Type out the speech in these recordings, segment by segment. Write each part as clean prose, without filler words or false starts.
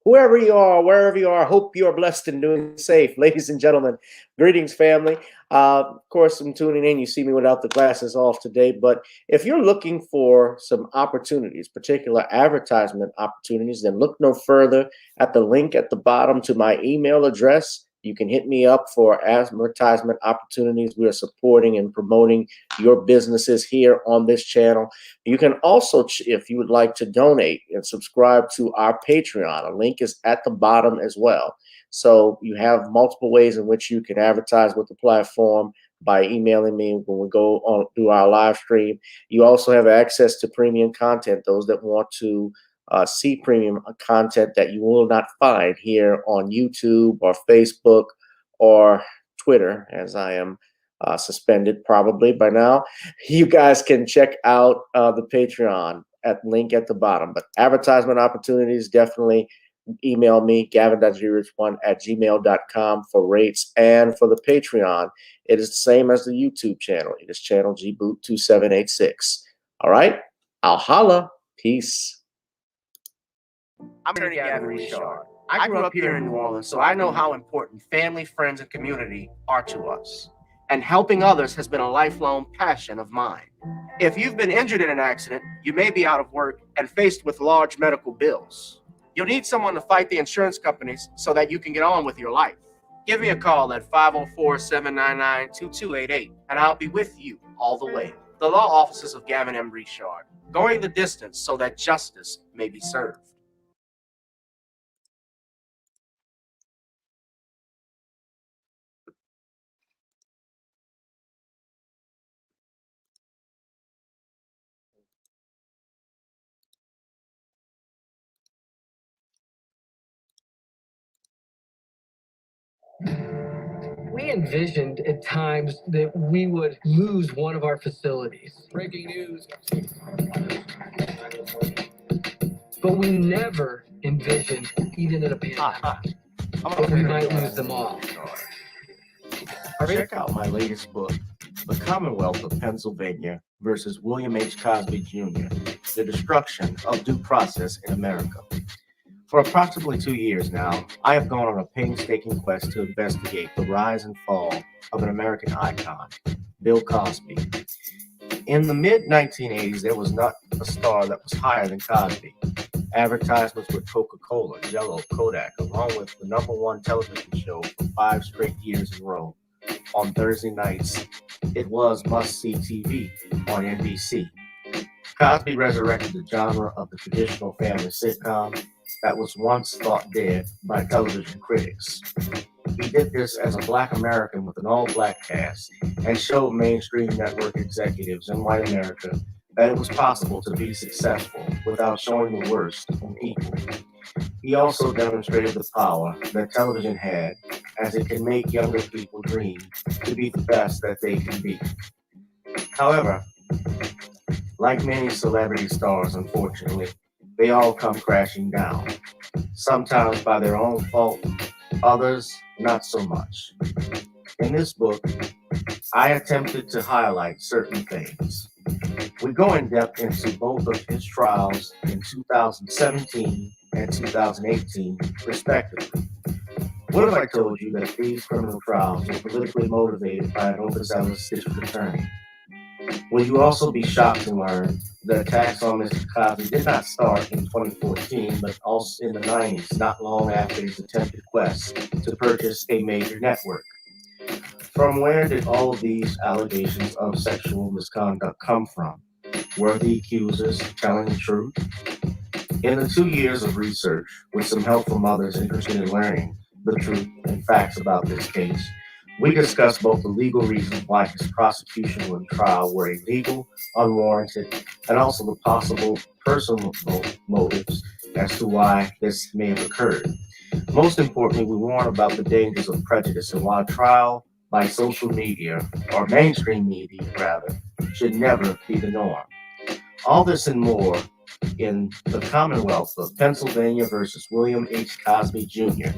Whoever you are, wherever you are, hope you are blessed and doing safe. Ladies and gentlemen, greetings, family. Of course, I'm tuning in. You see me without the glasses off today. But if you're looking for some opportunities, particular advertisement opportunities, then look no further at the link at the bottom to my email address. You can hit me up for advertisement opportunities. We are supporting and promoting your businesses here on this channel. You can also, if you would like to donate and subscribe to our Patreon, a link is at the bottom as well. So you have multiple ways in which you can advertise with the platform by emailing me when we go on through our live stream. You also have access to premium content, those that want to see premium content that you will not find here on YouTube or Facebook or Twitter, as I am suspended probably by now. You guys can check out the Patreon at link at the bottom. But advertisement opportunities, definitely email me, gavin.grich1@gmail.com for rates. And for the Patreon, it is the same as the YouTube channel. It is channel gboot2786. All right, I'll holla. Peace. I'm Attorney Gavin Richard. I grew up here in New Orleans, so I know how important family, friends, and community are to us. And helping others has been a lifelong passion of mine. If you've been injured in an accident, you may be out of work and faced with large medical bills. You'll need someone to fight the insurance companies so that you can get on with your life. Give me a call at 504-799-2288, and I'll be with you all the way. The law offices of Gavin M. Richard, going the distance so that justice may be served. We envisioned at times that we would lose one of our facilities. Breaking news. But we never envisioned, even in a pandemic, that we might lose them all. Check out my latest book, The Commonwealth of Pennsylvania versus William H. Cosby Jr., The Destruction of Due Process in America. For approximately 2 years now, I have gone on a painstaking quest to investigate the rise and fall of an American icon, Bill Cosby. In the mid-1980s, there was not a star that was higher than Cosby. Advertisements with Coca-Cola, Jell-O, Kodak, along with the #1 television show for 5 straight years in a row. On Thursday nights, it was must-see TV on NBC. Cosby resurrected the genre of the traditional family sitcom that was once thought dead by television critics. He did this as a Black American with an all-Black cast and showed mainstream network executives in white America that it was possible to be successful without showing the worst in people. He also demonstrated the power that television had, as it can make younger people dream to be the best that they can be. However, like many celebrity stars, unfortunately, they all come crashing down, sometimes by their own fault, others not so much. In this book, I attempted to highlight certain things. We go in depth into both of his trials in 2017 and 2018, respectively. What if I told you that these criminal trials were politically motivated by an overzealous district attorney? Will you also be shocked to learn that attacks on Mr. Cosby did not start in 2014, but also in the 90s, not long after his attempted quest to purchase a major network? From where did all of these allegations of sexual misconduct come from? Were the accusers telling the truth? In the 2 years of research, with some help from others interested in learning the truth and facts about this case, we discussed both the legal reasons why his prosecution and trial were illegal, unwarranted, and also the possible personal motives as to why this may have occurred. Most importantly, we warn about the dangers of prejudice and why trial by social media, or mainstream media rather, should never be the norm. All this and more in the Commonwealth of Pennsylvania versus William H. Cosby Jr.,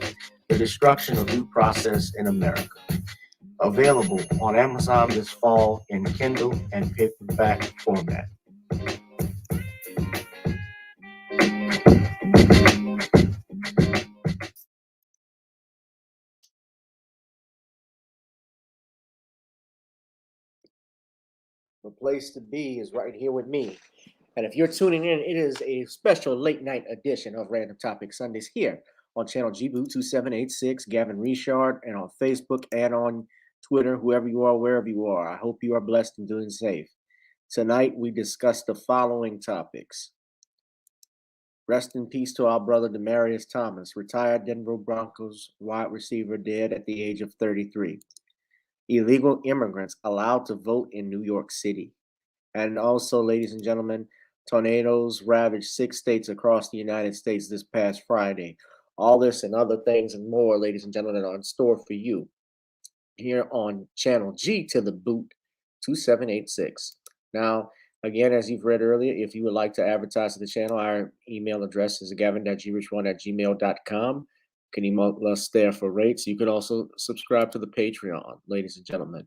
The Destruction of Due Process in America. Available on Amazon this fall in Kindle and paperback format. The place to be is right here with me. And if you're tuning in, it is a special late night edition of Random Topic Sundays here on channel GBoo 2786, Gavin Richard, and on Facebook and on Twitter, whoever you are, wherever you are. I hope you are blessed and doing safe. Tonight, we discuss the following topics. Rest in peace to our brother Demaryiue Thomas, retired Denver Broncos wide receiver, dead at the age of 33. Illegal immigrants allowed to vote in New York City. And also, ladies and gentlemen, tornadoes ravaged 6 states across the United States this past Friday. All this and other things and more, ladies and gentlemen, are in store for you here on channel G to the boot 2786. Now, again, as you've read earlier, if you would like to advertise to the channel, our email address is gavin.grich1@gmail.com. You can email us there for rates. You could also subscribe to the Patreon, ladies and gentlemen.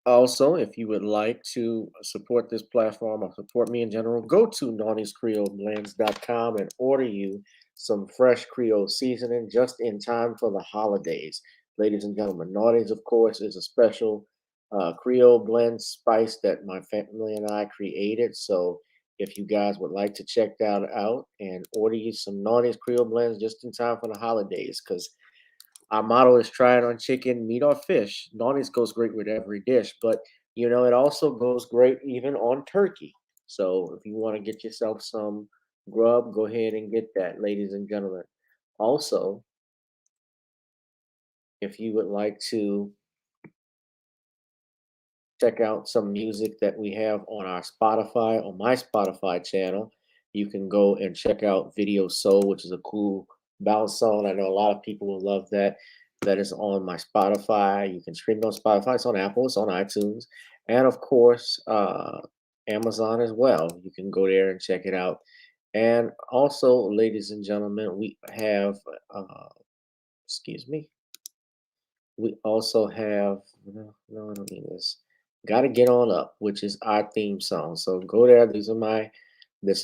Also, if you would like to support this platform or support me in general, go to naughtyscreoleblends.com and order you some fresh Creole seasoning just in time for the holidays. Ladies and gentlemen, Naughty's, of course, is a special Creole blend spice that my family and I created. So if you guys would like to check that out and order you some Naughty's Creole blends just in time for the holidays, because our motto is try it on chicken, meat, or fish. Naughty's goes great with every dish, but it also goes great even on turkey. So if you want to get yourself some grub, go ahead and get that, ladies and gentlemen. Also, if you would like to check out some music that we have on our Spotify, on my Spotify channel, you can go and check out Video Soul, which is a cool bounce song. I know a lot of people will love that. That is on my Spotify. You can stream it on Spotify. It's on Apple. It's on iTunes. And of course, Amazon as well. You can go there and check it out. And also, ladies and gentlemen, we have, excuse me, we also have, no, I don't need this. Gotta Get On Up, which is our theme song. So go there. This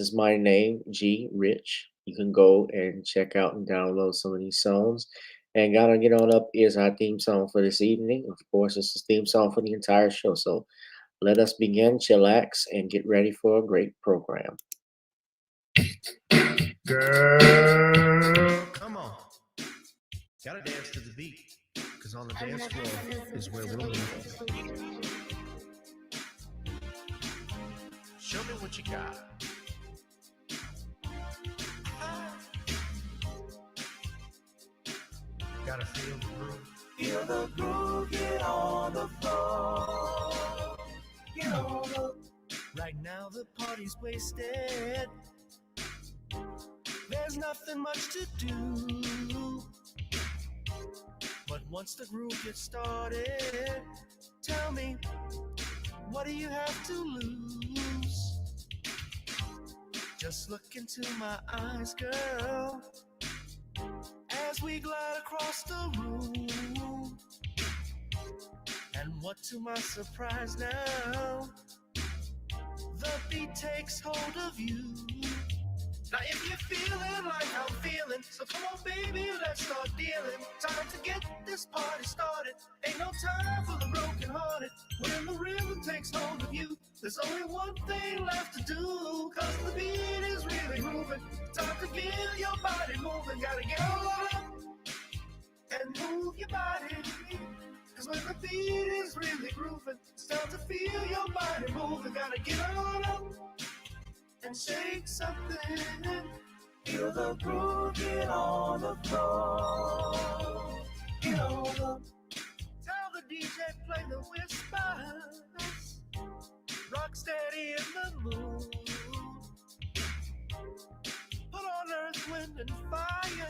is my name, G Rich. You can go and check out and download some of these songs. And Gotta Get On Up is our theme song for this evening. Of course, it's the theme song for the entire show. So let us begin, chillax, and get ready for a great program. Girl, come on. Gotta dance to the beat. Cause on the dance floor is where we'll meet. Show me what you got. Gotta feel the groove. Feel the groove, get on the floor. Get on up. Right now the party's wasted. There's nothing much to do. But once the groove gets started, tell me, what do you have to lose? Just look into my eyes, girl, as we glide across the room. And what to my surprise now, the beat takes hold of you. Now if you're feeling like I'm feeling, so come on baby, let's start dealing. Time to get this party started. Ain't no time for the broken hearted. When the rhythm takes hold of you, there's only one thing left to do. Cause the beat is really moving. Time to feel your body moving. Gotta get on up and move your body. Cause when the beat is really grooving, it's time to feel your body moving. Gotta get on up and shake something. Feel the groove, get on the floor. Get on up. Tell the DJ play the whispers. Rock steady in the mood. wind and fire.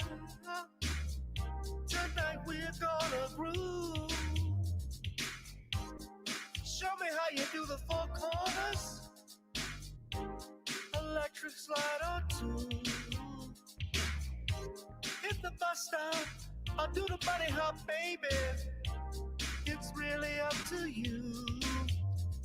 Tonight we're gonna groove. Show me how you do the four corners. Electric slide or two. Hit the bus stop or do the bunny hop, baby. It's really up to you.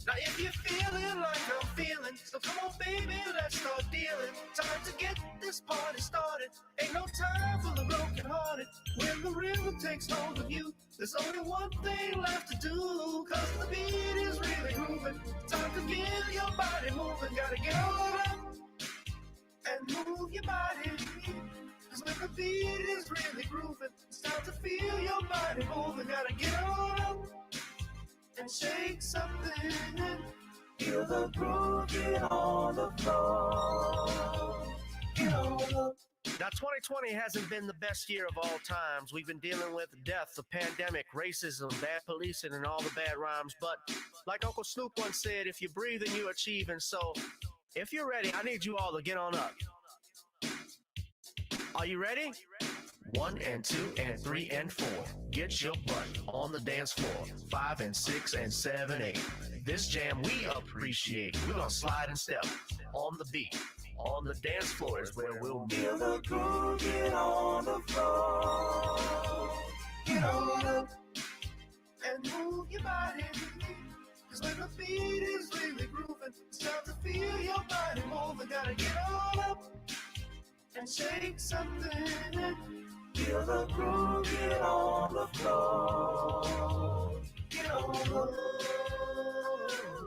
Now if you're feeling like I'm feeling, so come on baby, let's start dealing. Time to get this party started. Ain't no time for the broken hearted. When the rhythm takes hold of you, there's only one thing left to do. Cause the beat is really grooving. Time to get your body moving. Gotta get on up and move your body. Cause when the beat is really grooving, it's time to feel your body moving. Gotta get on up and shake something. Feel the groove, get on the floor. Get on up. Now, 2020 hasn't been the best year of all times. We've been dealing with death, the pandemic, racism, bad policing, and all the bad rhymes. But like Uncle Snoop once said, if you breathe and you achieve. And so, if you're ready, I need you all to get on up. Are you ready? 1 and 2 and 3 and 4. Get your butt on the dance floor. 5 and 6 and 7, 8. This jam we appreciate. We're gonna slide and step on the beat. On the dance floor is where we'll be. Feel the groove, get on the floor. Get on up and move your body. Cause when the beat is really grooving, it's time to feel your body moving. Gotta get on up and shake something. Feel the groove, get on the floor. Get on the floor,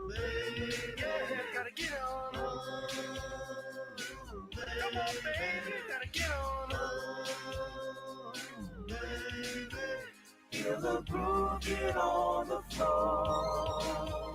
baby. Yeah, gotta get on the floor. Come on, baby, gotta get on the floor, baby. Feel the groove, get on the floor.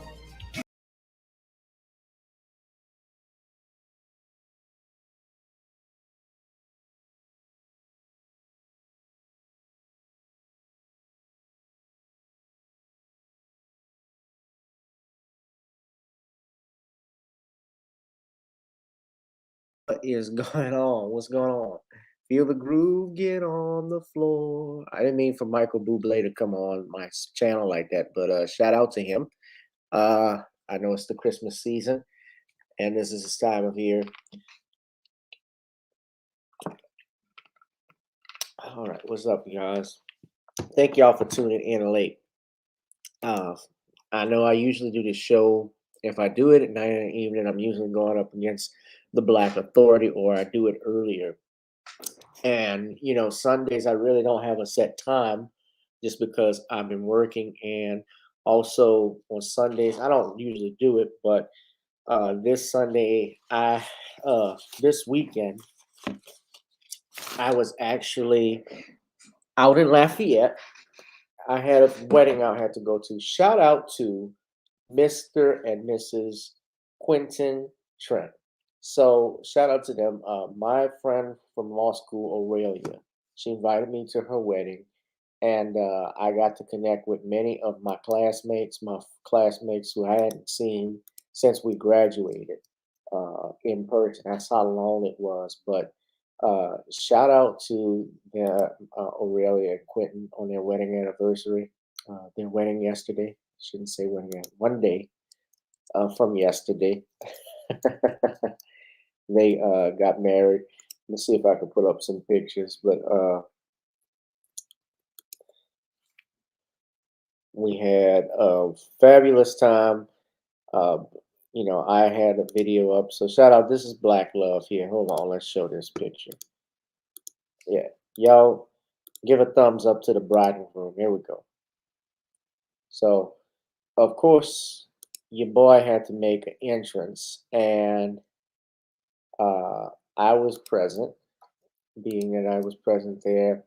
What is going on? What's going on? Feel the groove, get on the floor. I didn't mean for Michael Bublé to come on my channel like that, but shout out to him. I know it's the Christmas season, and this is his time of year. All right, what's up, you guys? Thank y'all for tuning in late. I know I usually do this show. If I do it at 9 in the evening, I'm usually going up against the Black Authority, or I do it earlier. And, you know, Sundays, I really don't have a set time just because I've been working. And also on Sundays, I don't usually do it, but this Sunday, this weekend, I was actually out in Lafayette. I had a wedding I had to go to. Shout out to Mr. and Mrs. Quentin Trent. So shout out to them. My friend from law school, Aurelia, she invited me to her wedding, and I got to connect with many of my classmates who I hadn't seen since we graduated in person. That's how long it was. But shout out to Aurelia and Quentin on their wedding anniversary. Their wedding yesterday. Shouldn't say wedding. One day from yesterday. They got married. Let's see if I can put up some pictures. But we had a fabulous time. You know, I had a video up. So shout out. This is Black Love here. Hold on. Let's show this picture. Yeah. Y'all give a thumbs up to the bride and groom. Here we go. So, of course, your boy had to make an entrance. And I was present, being that I was present there.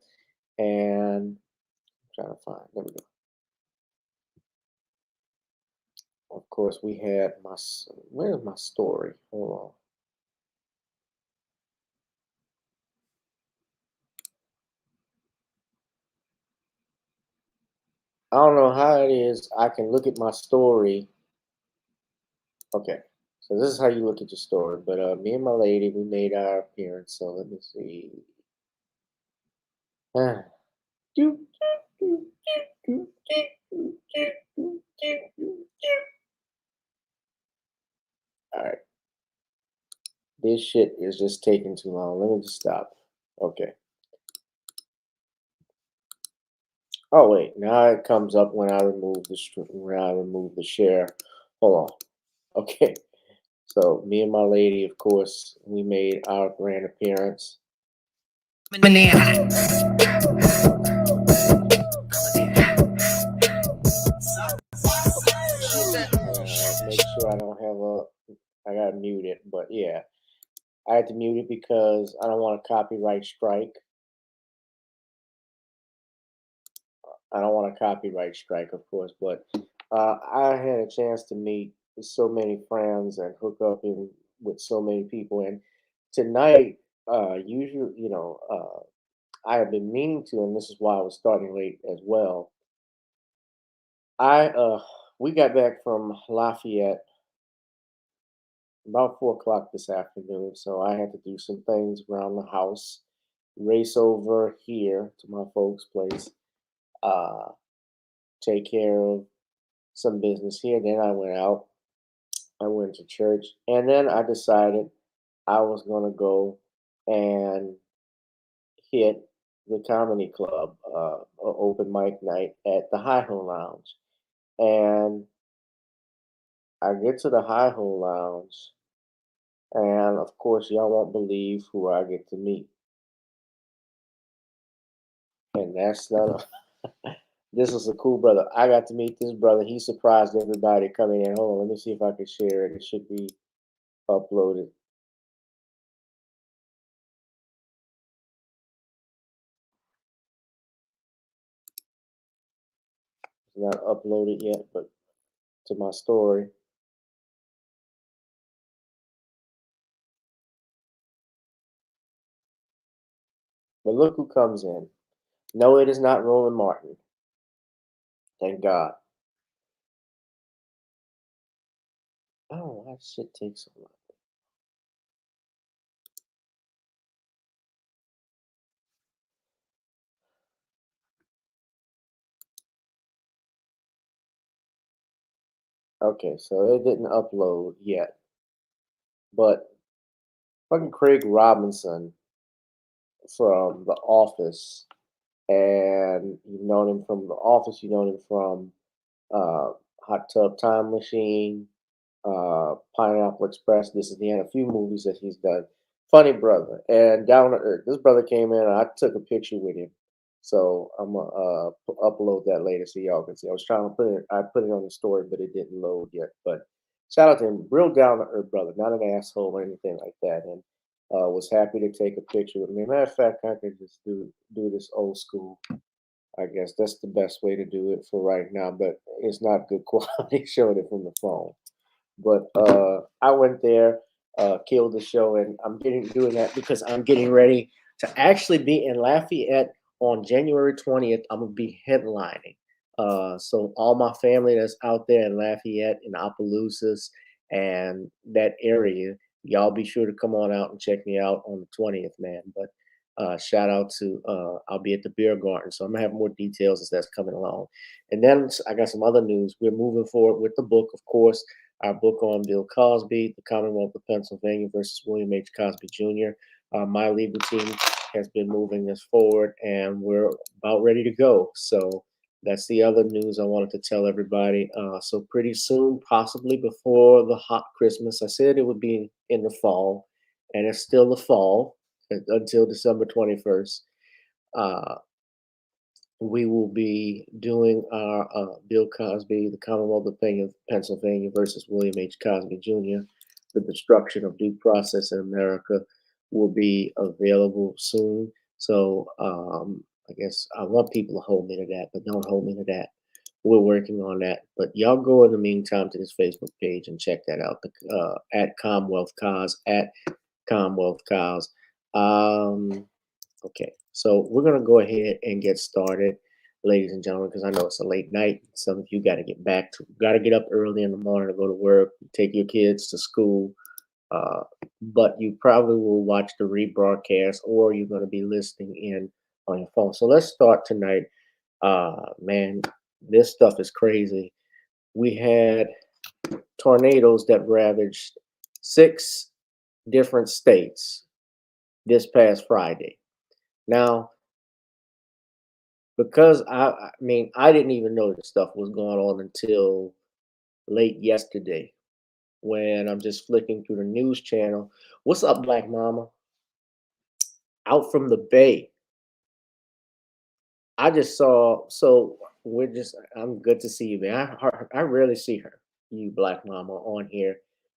And I'm trying to find. There we go. Of course, we had where's my story? Hold on. I don't know how it is. I can look at my story. Okay, So this is how you look at your story. But me and my lady, we made our appearance. So let me see. Ah. All right. This shit is just taking too long. Let me just stop. Okay. Oh wait, now it comes up when I remove the share. Hold on. Okay. So me and my lady, of course, we made our grand appearance. Banana. Make sure I don't have I gotta mute it, but yeah, I had to mute it because I don't want a copyright strike. I don't want a copyright strike, of course, but I had a chance to meet so many friends and hook up with so many people. And tonight, usually, I have been meaning to, and this is why I was starting late as well. We got back from Lafayette about 4 o'clock this afternoon, so I had to do some things around the house, race over here to my folks' place, uh, take care of some business here. Then I went out. I went to church, and then I decided I was gonna go and hit the comedy club, open mic night at the High Ho Lounge. And I get to the High Ho Lounge, and of course, y'all won't believe who I get to meet. And that's not this is a cool brother. I got to meet this brother. He surprised everybody coming in. Hold on, let me see if I can share it. It should be uploaded. It's not uploaded yet, but to my story. But look who comes in. No, it is not Roland Martin. Thank God. Oh, that shit takes so long. Okay, so it didn't upload yet. But fucking Craig Robinson from The Office, and you've known him from The Office, you've known him from Hot Tub Time Machine, Pineapple Express. This is the end. A few movies that he's done. Funny brother and down to earth. This brother came in and I took a picture with him. So I'm gonna upload that later so y'all can see. I was trying to put it. I put it on the story, but it didn't load yet. But shout out to him, real down to earth brother, not an asshole or anything like that. And was happy to take a picture with me. Matter of fact, I could just do this old school. I guess that's the best way to do it for right now, but it's not good quality showing it from the phone. But I went there, killed the show, and I'm doing that because I'm getting ready to actually be in Lafayette on January 20th. I'm gonna be headlining. So all my family that's out there in Lafayette and Opelousas and that area, y'all be sure to come on out and check me out on the 20th, man. But shout out to I'll be at the beer garden, so I'm gonna have more details as that's coming along. And then I got some other news. We're moving forward with the book, of course. Our book on Bill Cosby, the Commonwealth of Pennsylvania versus William H. Cosby Jr. My legal team has been moving this forward, and we're about ready to go. So that's the other news I wanted to tell everybody. So pretty soon, possibly before the hot Christmas, I said it would be in the fall, and it's still the fall until December 21st. Uh, we will be doing our Bill Cosby, the Commonwealth of Pennsylvania versus William H. Cosby Jr. The destruction of due process in America will be available soon. So I guess I want people to hold me to that, but don't hold me to that. We're working on that. But y'all go in the meantime to this Facebook page and check that out. At Commonwealth Cause, at Commonwealth Cause. Okay, so we're gonna go ahead and get started. ladies and gentlemen, because I know it's a late night. Some of you got to get up early in the morning to go to work, take your kids to school. But you probably will watch the rebroadcast, or you're going to be listening in on your phone. So let's start tonight. Man, this stuff is crazy. We had tornadoes that ravaged 6 different states this past Friday. Now, because I mean, I didn't even know this stuff was going on until late yesterday when I'm just flicking through the news channel. What's up, Black Mama? Out from the Bay. I just saw, so I'm good to see you, man. I rarely see you Black Mama, on here.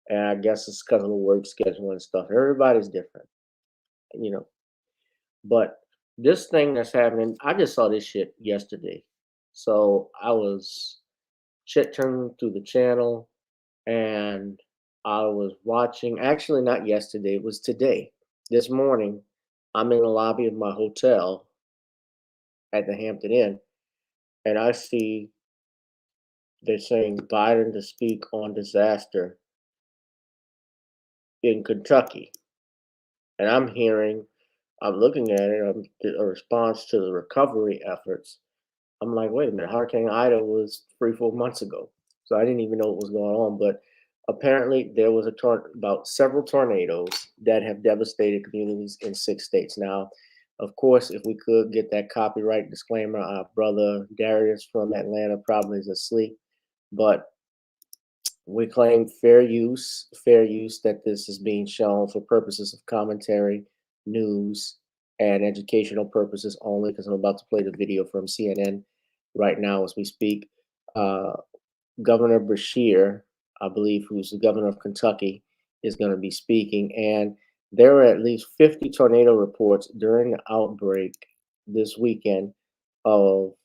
And I guess it's because of the work schedule and stuff. Everybody's different, you know. But this thing that's happening, I just saw this shit yesterday. So I was turning through the channel, and I was watching, actually not yesterday, it was today. This morning, I'm in the lobby of my hotel at the Hampton Inn, and I see they're saying Biden to speak on disaster in Kentucky. And I'm looking at it, a response to the recovery efforts. I'm like, wait a minute, Hurricane Ida was 3-4 months ago. So I didn't even know what was going on. But apparently there was about several tornadoes that have devastated communities in 6 states. Now, of course, if we could get that copyright disclaimer, our brother Darius from Atlanta probably is asleep. But we claim fair use that this is being shown for purposes of commentary, news, and educational purposes only, because I'm about to play the video from CNN right now as we speak. Governor Beshear, I believe, who's the governor of Kentucky, is going to be speaking. And there were at least 50 tornado reports during the outbreak this weekend of,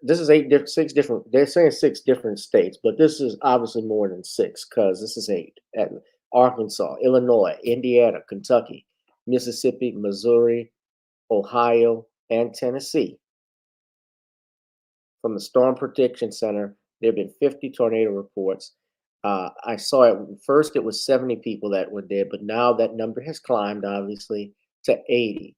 this is 6 different, they're saying 6 different states, but this is obviously more than 6, because this is 8 at Arkansas, Illinois, Indiana, Kentucky, Mississippi, Missouri, Ohio, and Tennessee. From the Storm Protection Center, there have been 50 tornado reports. I saw it first, it was 70 people that were dead, but now that number has climbed, obviously, to 80.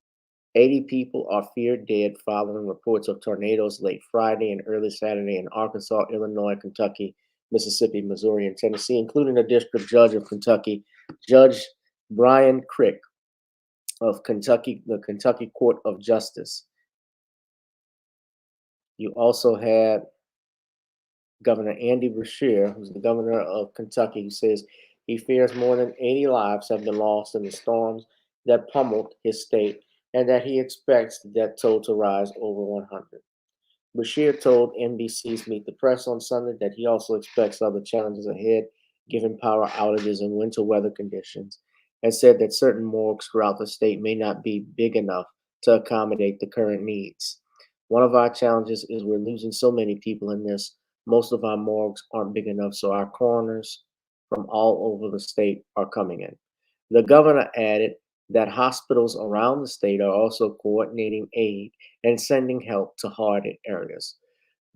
80 people are feared dead following reports of tornadoes late Friday and early Saturday in Arkansas, Illinois, Kentucky, Mississippi, Missouri, and Tennessee, including the district judge of Kentucky, Judge Brian Crick of Kentucky, the Kentucky Court of Justice. You also had Governor Andy Beshear, who's the governor of Kentucky, who says he fears more than 80 lives have been lost in the storms that pummeled his state, and that he expects the death toll to rise over 100. Beshear told NBC's Meet the Press on Sunday that he also expects other challenges ahead, given power outages and winter weather conditions, and said that certain morgues throughout the state may not be big enough to accommodate the current needs. One of our challenges is we're losing so many people in this. Most of our morgues aren't big enough, so our coroners from all over the state are coming in. The governor added that hospitals around the state are also coordinating aid and sending help to hard-hit areas.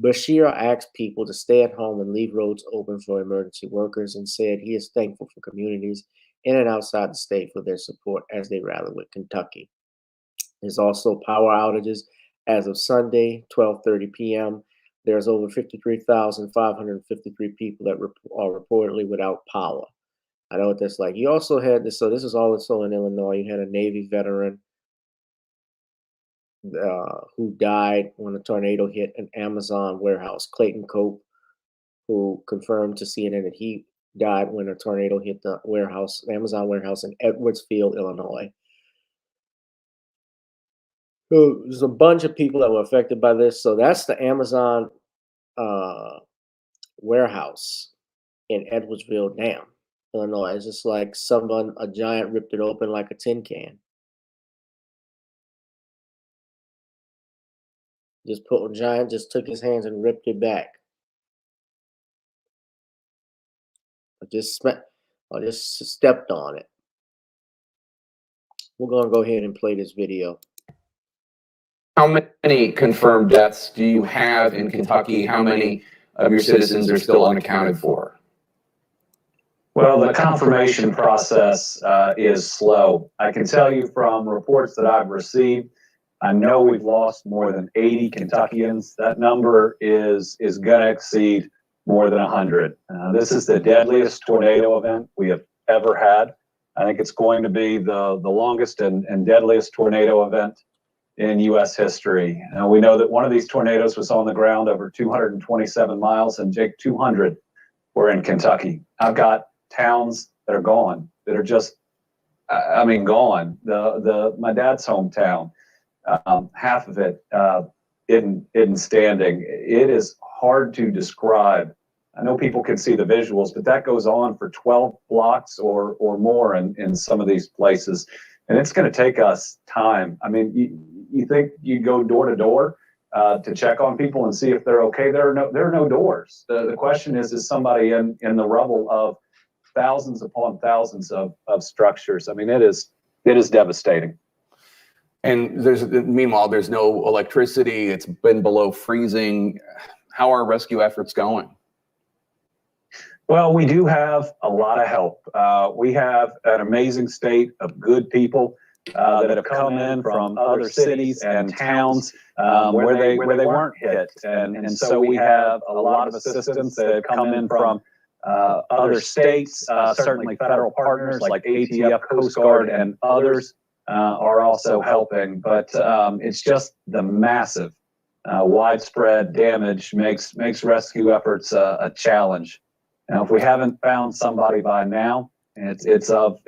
Beshear asked people to stay at home and leave roads open for emergency workers, and said he is thankful for communities in and outside the state for their support as they rally with Kentucky. There's also power outages as of Sunday, 12:30 p.m. There's over 53,553 people that are reportedly without power. I know what that's like. You also had this, so this is also in Illinois. You had a Navy veteran who died when a tornado hit an Amazon warehouse. Clayton Cope, who confirmed to CNN that he died when a tornado hit the Amazon warehouse in Edwardsfield, Illinois. So there's a bunch of people that were affected by this. So that's the Amazon warehouse in Edwardsville Dam, Illinois. It's just like a giant ripped it open like a tin can. Just took his hands and ripped it back. I just stepped on it. We're gonna go ahead and play this video. How many confirmed deaths do you have in Kentucky? How many of your citizens are still unaccounted for? Well, the confirmation process is slow. I can tell you from reports that I've received, I know we've lost more than 80 Kentuckians. That number is going to exceed more than 100. This is the deadliest tornado event we have ever had. I think it's going to be the longest and deadliest tornado event in U.S. history. We know that one of these tornadoes was on the ground over 227 miles, and Jake, 200 were in Kentucky. I've got towns that are gone, that are just, I mean, gone. My dad's hometown, half of it isn't standing. It is hard to describe. I know people can see the visuals, but that goes on for 12 blocks or more in some of these places. And it's going to take us time. I mean, you think you go door to door to check on people and see if they're okay? There are no doors. The question is somebody in the rubble of thousands upon thousands of structures? I mean, it is devastating. And meanwhile, there's no electricity. It's been below freezing. How are rescue efforts going? Well, we do have a lot of help. We have an amazing state of good people that have come in from other cities and towns where they weren't hit, and so we have a lot of assistance that have come in from other states. Certainly, federal partners like ATF, Coast Guard, and others are also helping. But it's just the massive, widespread damage makes rescue efforts a challenge. Now, if we haven't found somebody by now, it's of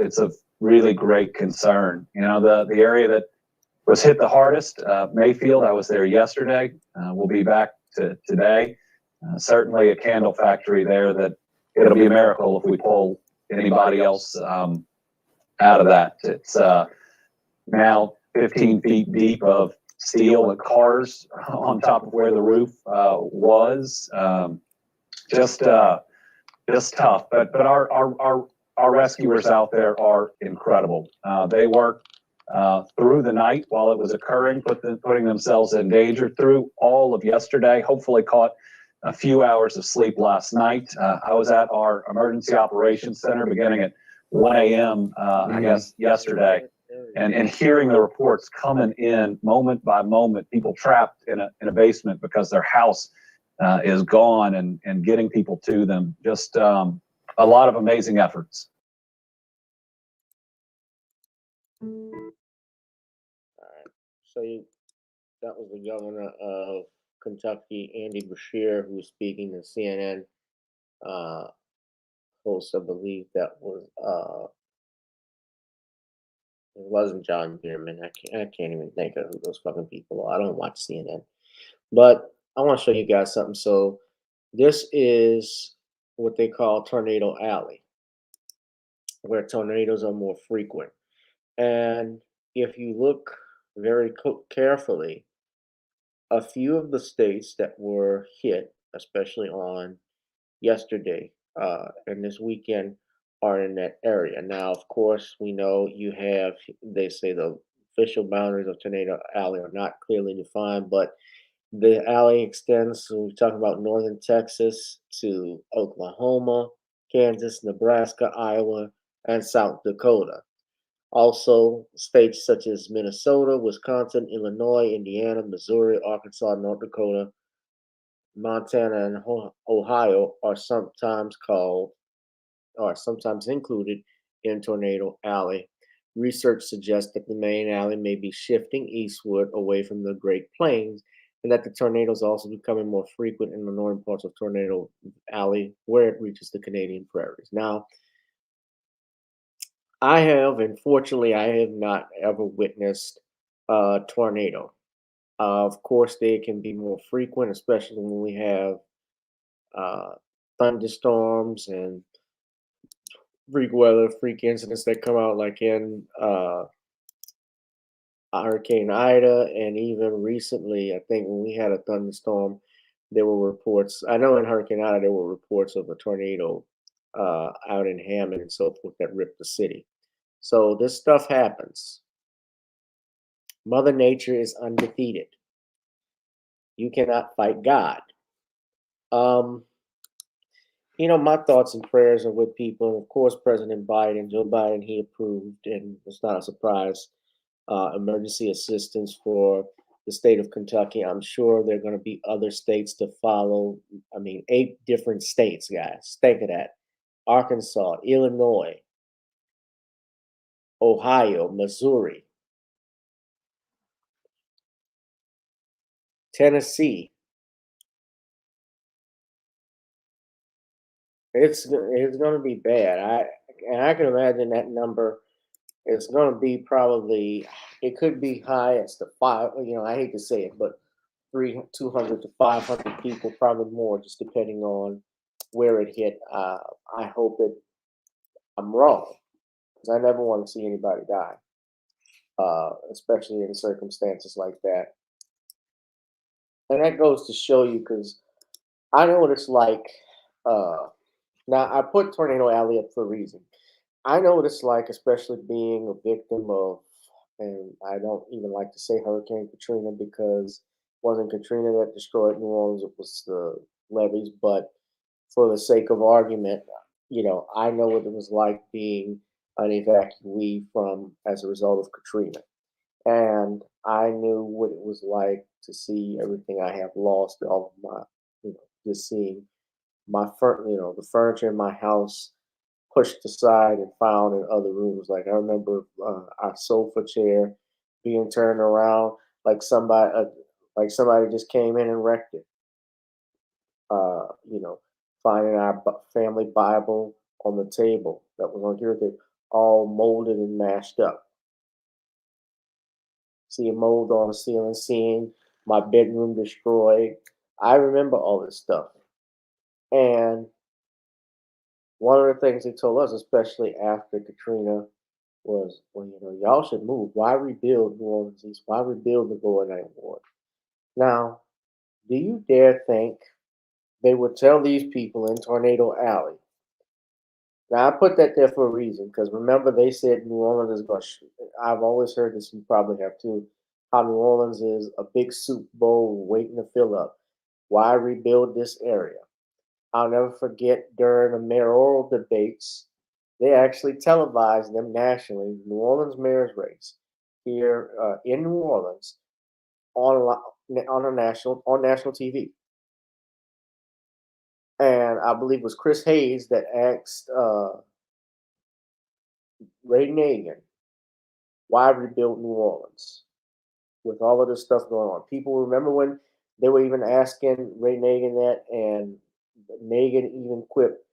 really great concern. You know, the area that was hit the hardest, Mayfield. I was there yesterday. We'll be back today. Certainly a candle factory there that it'll be a miracle if we pull anybody else out of that. It's now 15 feet deep of steel and cars on top of where the roof was. Just tough, but our rescuers out there are incredible. They worked through the night while it was occurring, putting themselves in danger through all of yesterday. Hopefully caught a few hours of sleep last night. I was at our emergency operations center beginning at 1 a.m. I guess yesterday, and hearing the reports coming in moment by moment, people trapped in a basement because their house is gone, and getting people to them. Just a lot of amazing efforts. So that was the governor of Kentucky, Andy Beshear, who was speaking to CNN host. I believe that was it wasn't John Bierman. I can't even think of who those fucking people are. I don't watch CNN, but I want to show you guys something. So this is what they call Tornado Alley, where tornadoes are more frequent. And if you look very carefully, a few of the states that were hit, especially on yesterday and this weekend, are in that area. Now, of course, we know they say the official boundaries of Tornado Alley are not clearly defined, but the alley extends, so we're talking about northern Texas to Oklahoma, Kansas, Nebraska, Iowa, and South Dakota. Also, states such as Minnesota, Wisconsin, Illinois, Indiana, Missouri, Arkansas, North Dakota, Montana, and Ohio are sometimes included in Tornado Alley. Research suggests that the main alley may be shifting eastward away from the Great Plains, and that the tornadoes are also becoming more frequent in the northern parts of Tornado Alley where it reaches the Canadian prairies. Now, unfortunately, I have not ever witnessed a tornado. Of course, they can be more frequent, especially when we have thunderstorms and freak weather, freak incidents that come out, like in Hurricane Ida, and even recently, I think when we had a thunderstorm, there were reports. I know in Hurricane Ida there were reports of a tornado out in Hammond and so forth that ripped the city. So this stuff happens. Mother Nature is undefeated. You cannot fight God. Um, my thoughts and prayers are with people. Of course, President Biden, Joe Biden, he approved, and it's not a surprise, emergency assistance for the state of Kentucky. I'm sure there are going to be other states to follow. I mean, 8 different states, guys. Think of that. Arkansas, Illinois, Ohio, Missouri, Tennessee. It's going to be bad. I can imagine that number is going to be probably, it could be high as to 5. I hate to say it, but 200 to 500 people, probably more, just depending on where it hit. I hope I'm wrong, because I never want to see anybody die, especially in circumstances like that. And that goes to show you, because I know what it's like. Now, I put Tornado Alley up for a reason. I know what it's like, especially being a victim of, and I don't even like to say Hurricane Katrina, because it wasn't Katrina that destroyed New Orleans, it was the levees. But for the sake of argument, I know what it was like being an evacuee from as a result of Katrina. And I knew what it was like to see everything I have lost, all of my, just seeing the furniture in my house pushed aside and found in other rooms. Like, I remember our sofa chair being turned around like somebody just came in and wrecked it. You know, finding our family Bible on the table that was on here, all molded and mashed up. Seeing mold on the ceiling, seeing my bedroom destroyed. I remember all this stuff. And one of the things they told us, especially after Katrina, was, well, y'all should move. Why rebuild New Orleans East? Why rebuild the Lower Ninth Ward? Now, do you dare think they would tell these people in Tornado Alley? Now, I put that there for a reason, because remember, they said New Orleans is going to, I've always heard this, you probably have too, how New Orleans is a big soup bowl waiting to fill up. Why rebuild this area? I'll never forget, during the mayoral debates, they actually televised them nationally, New Orleans mayor's race here in New Orleans, on national TV. And I believe it was Chris Hayes that asked Ray Nagin, why rebuild New Orleans with all of this stuff going on? People remember when they were even asking Ray Nagin that, and Nagin even quipped,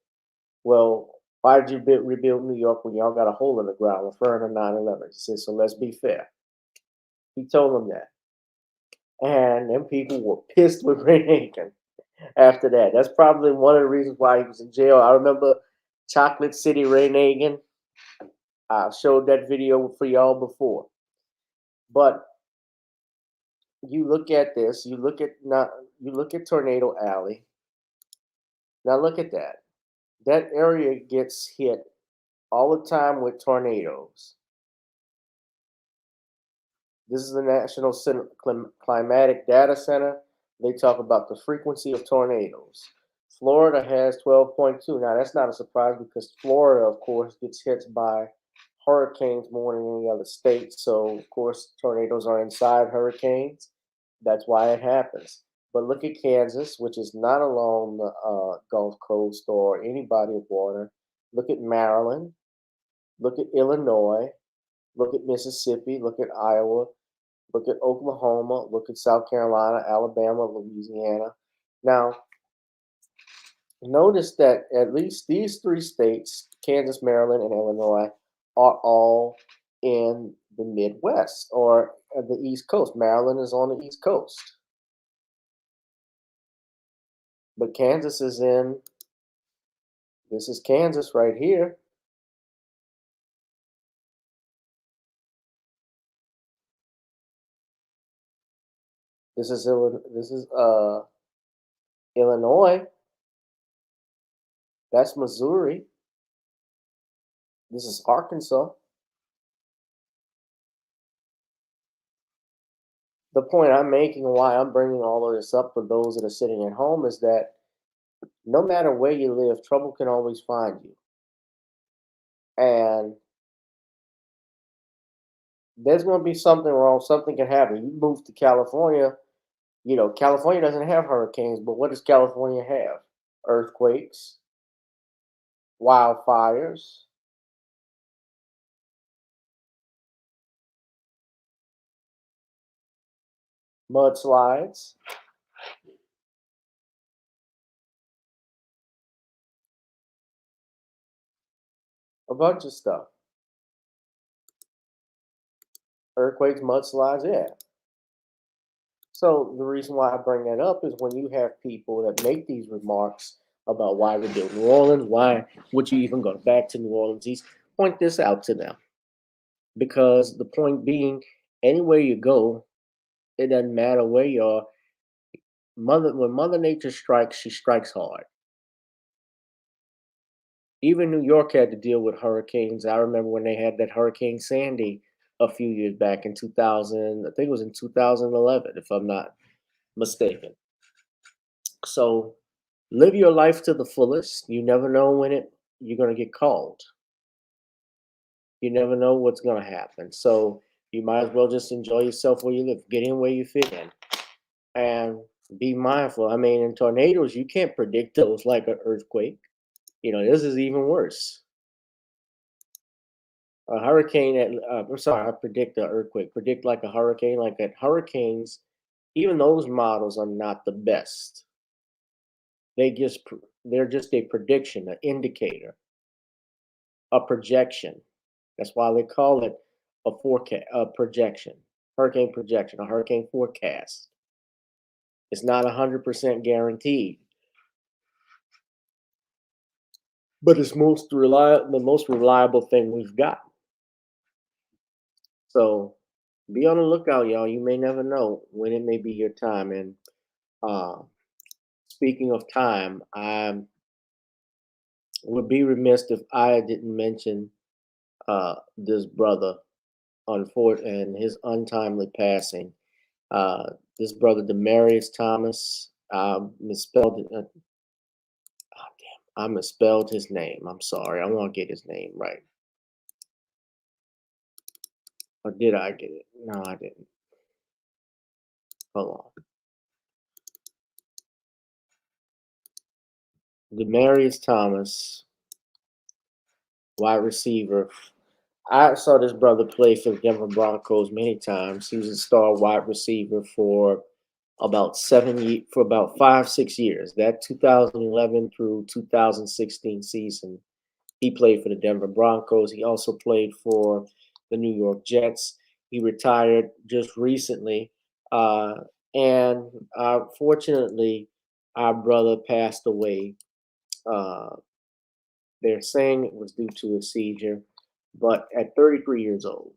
well, why did you rebuild New York when y'all got a hole in the ground referring to 9/11? He said, so let's be fair. He told them that. And then people were pissed with Ray Nagin after that. That's probably one of the reasons why he was in jail. I remember Chocolate City Ray Nagin. I showed that video for y'all before. But you look at this, you look at Tornado Alley. Now look at that. That area gets hit all the time with tornadoes. This is the National Climatic Data Center. They talk about the frequency of tornadoes. Florida has 12.2. Now, that's not a surprise, because Florida, of course, gets hit by hurricanes more than any other state. So, of course, tornadoes are inside hurricanes. That's why it happens. But look at Kansas, which is not along the Gulf Coast or any body of water. Look at Maryland. Look at Illinois. Look at Mississippi. Look at Iowa. Look at Oklahoma. Look at South Carolina, Alabama, Louisiana. Now, notice that at least these 3 states, Kansas, Maryland, and Illinois, are all in the Midwest or the East Coast. Maryland is on the East Coast. But Kansas is this is Kansas right here. This is Illinois. That's Missouri. This is Arkansas. the point I'm making and why I'm bringing all of this up for those that are sitting at home is that no matter where you live, trouble can always find you. And there's going to be something wrong. Something can happen. You move to California, California doesn't have hurricanes, but what does California have? Earthquakes, wildfires, mudslides, a bunch of stuff. Earthquakes, mudslides, yeah. So the reason why I bring that up is when you have people that make these remarks about why we build New Orleans, why would you even go back to New Orleans East, point this out to them. Because the point being, anywhere you go, it doesn't matter where you are. When Mother Nature strikes, she strikes hard. Even New York had to deal with hurricanes. I remember when they had that Hurricane Sandy a few years back in 2000. I think it was in 2011, if I'm not mistaken. So live your life to the fullest. You never know when you're going to get called. You never know what's going to happen. So you might as well just enjoy yourself where you live. Get in where you fit in. And be mindful. I mean, in tornadoes, you can't predict those like an earthquake. This is even worse. A hurricane, I'm sorry, I predict an earthquake. Predict like a hurricane, like that. Hurricanes, even those models are not the best. They're just a prediction, an indicator, a projection. That's why they call it a forecast, a projection, hurricane projection, a hurricane forecast. It's not 100% guaranteed, but it's the most reliable thing we've got. So be on the lookout, y'all. You may never know when it may be your time. And speaking of time, I would be remiss if I didn't mention this brother and his untimely passing. This brother Demaryiue Thomas, misspelled it. Oh, damn, I misspelled his name. I'm sorry. I want to get his name right. Or did I get it? No, I didn't. Hold on. Demaryiue Thomas, wide receiver. I saw this brother play for the Denver Broncos many times. He was a star wide receiver for about 5-6 years. That 2011 through 2016 season, he played for the Denver Broncos. He also played for the New York Jets. He retired just recently. And fortunately, our brother passed away. They're saying it was due to a seizure, but at 33 years old,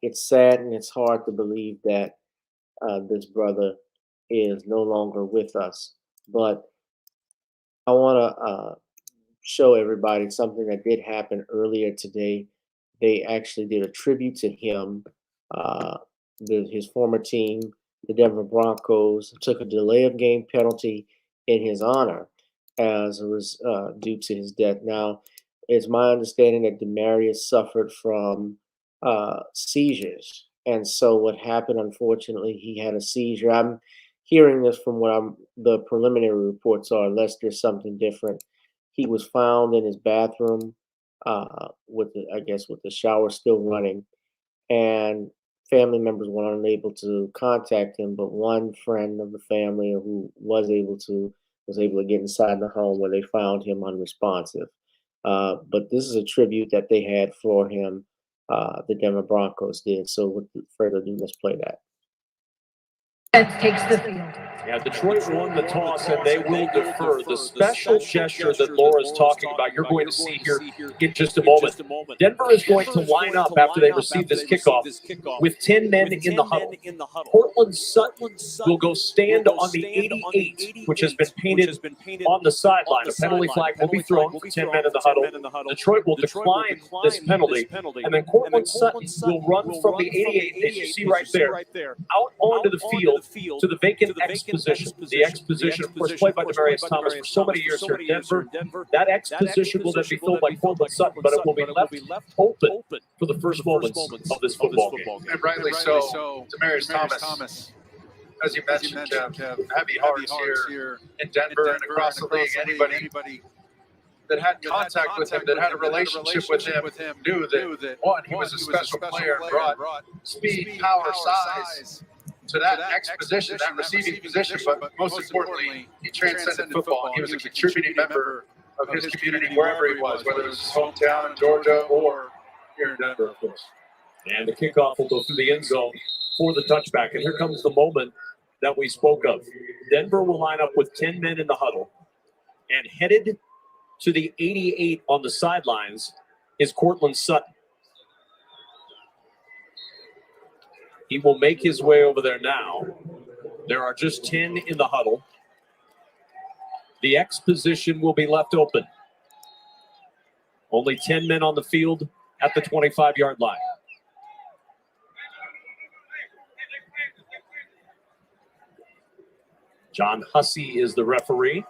it's sad and it's hard to believe that this brother is no longer with us. But I want to show everybody something that did happen earlier today. They actually did a tribute to him. His former team, the Denver Broncos, took a delay of game penalty in his honor as it was due to his death. Now, it's my understanding that Demaryiue suffered from seizures. And so what happened, unfortunately, he had a seizure. I'm hearing this from the preliminary reports are, unless there's something different. He was found in his bathroom with the shower still running, and family members were unable to contact him. But one friend of the family who was able to get inside the home where they found him unresponsive. But this is a tribute that they had for him. The Denver Broncos did. So with further ado, let's play that. Takes the field. Yeah, Detroit won the toss, and they will defer. The special gesture that Laura's talking about, you're going to see here in just a moment. Denver is going to line up after they receive this kickoff with 10 men in the huddle. Portland Sutton will go stand on the 88, which has been painted on the sideline. A penalty flag will be thrown with 10 men in the huddle. Detroit will decline this penalty, and then Portland Sutton will run from the 88, as you see right there, out onto the field to the vacant X position. The X position, of course, played by Demaryiue Thomas for so many years here in Denver. That X position will then be filled by Portland Sutton, but it will be left open for the first moments of this football game. And rightly so. Demaryiue Thomas, as you mentioned, heavy hearts here in Denver and across the league. Anybody that had contact with him, that had a relationship with him, knew that, one, he was a special player and brought speed, power, size to that X position, that receiving position, but most importantly, he transcended football, and he was a contributing member of his community wherever he was, whether it was his hometown in Georgia or here in Denver, of course. And the kickoff will go through the end zone for the touchback. And here comes the moment that we spoke of. Denver will line up with 10 men in the huddle, and headed to the 88 on the sidelines is Cortland Sutton. He will make his way over there now. There are just 10 in the huddle. The X position will be left open. Only 10 men on the field at the 25-yard line. John Hussey is the referee.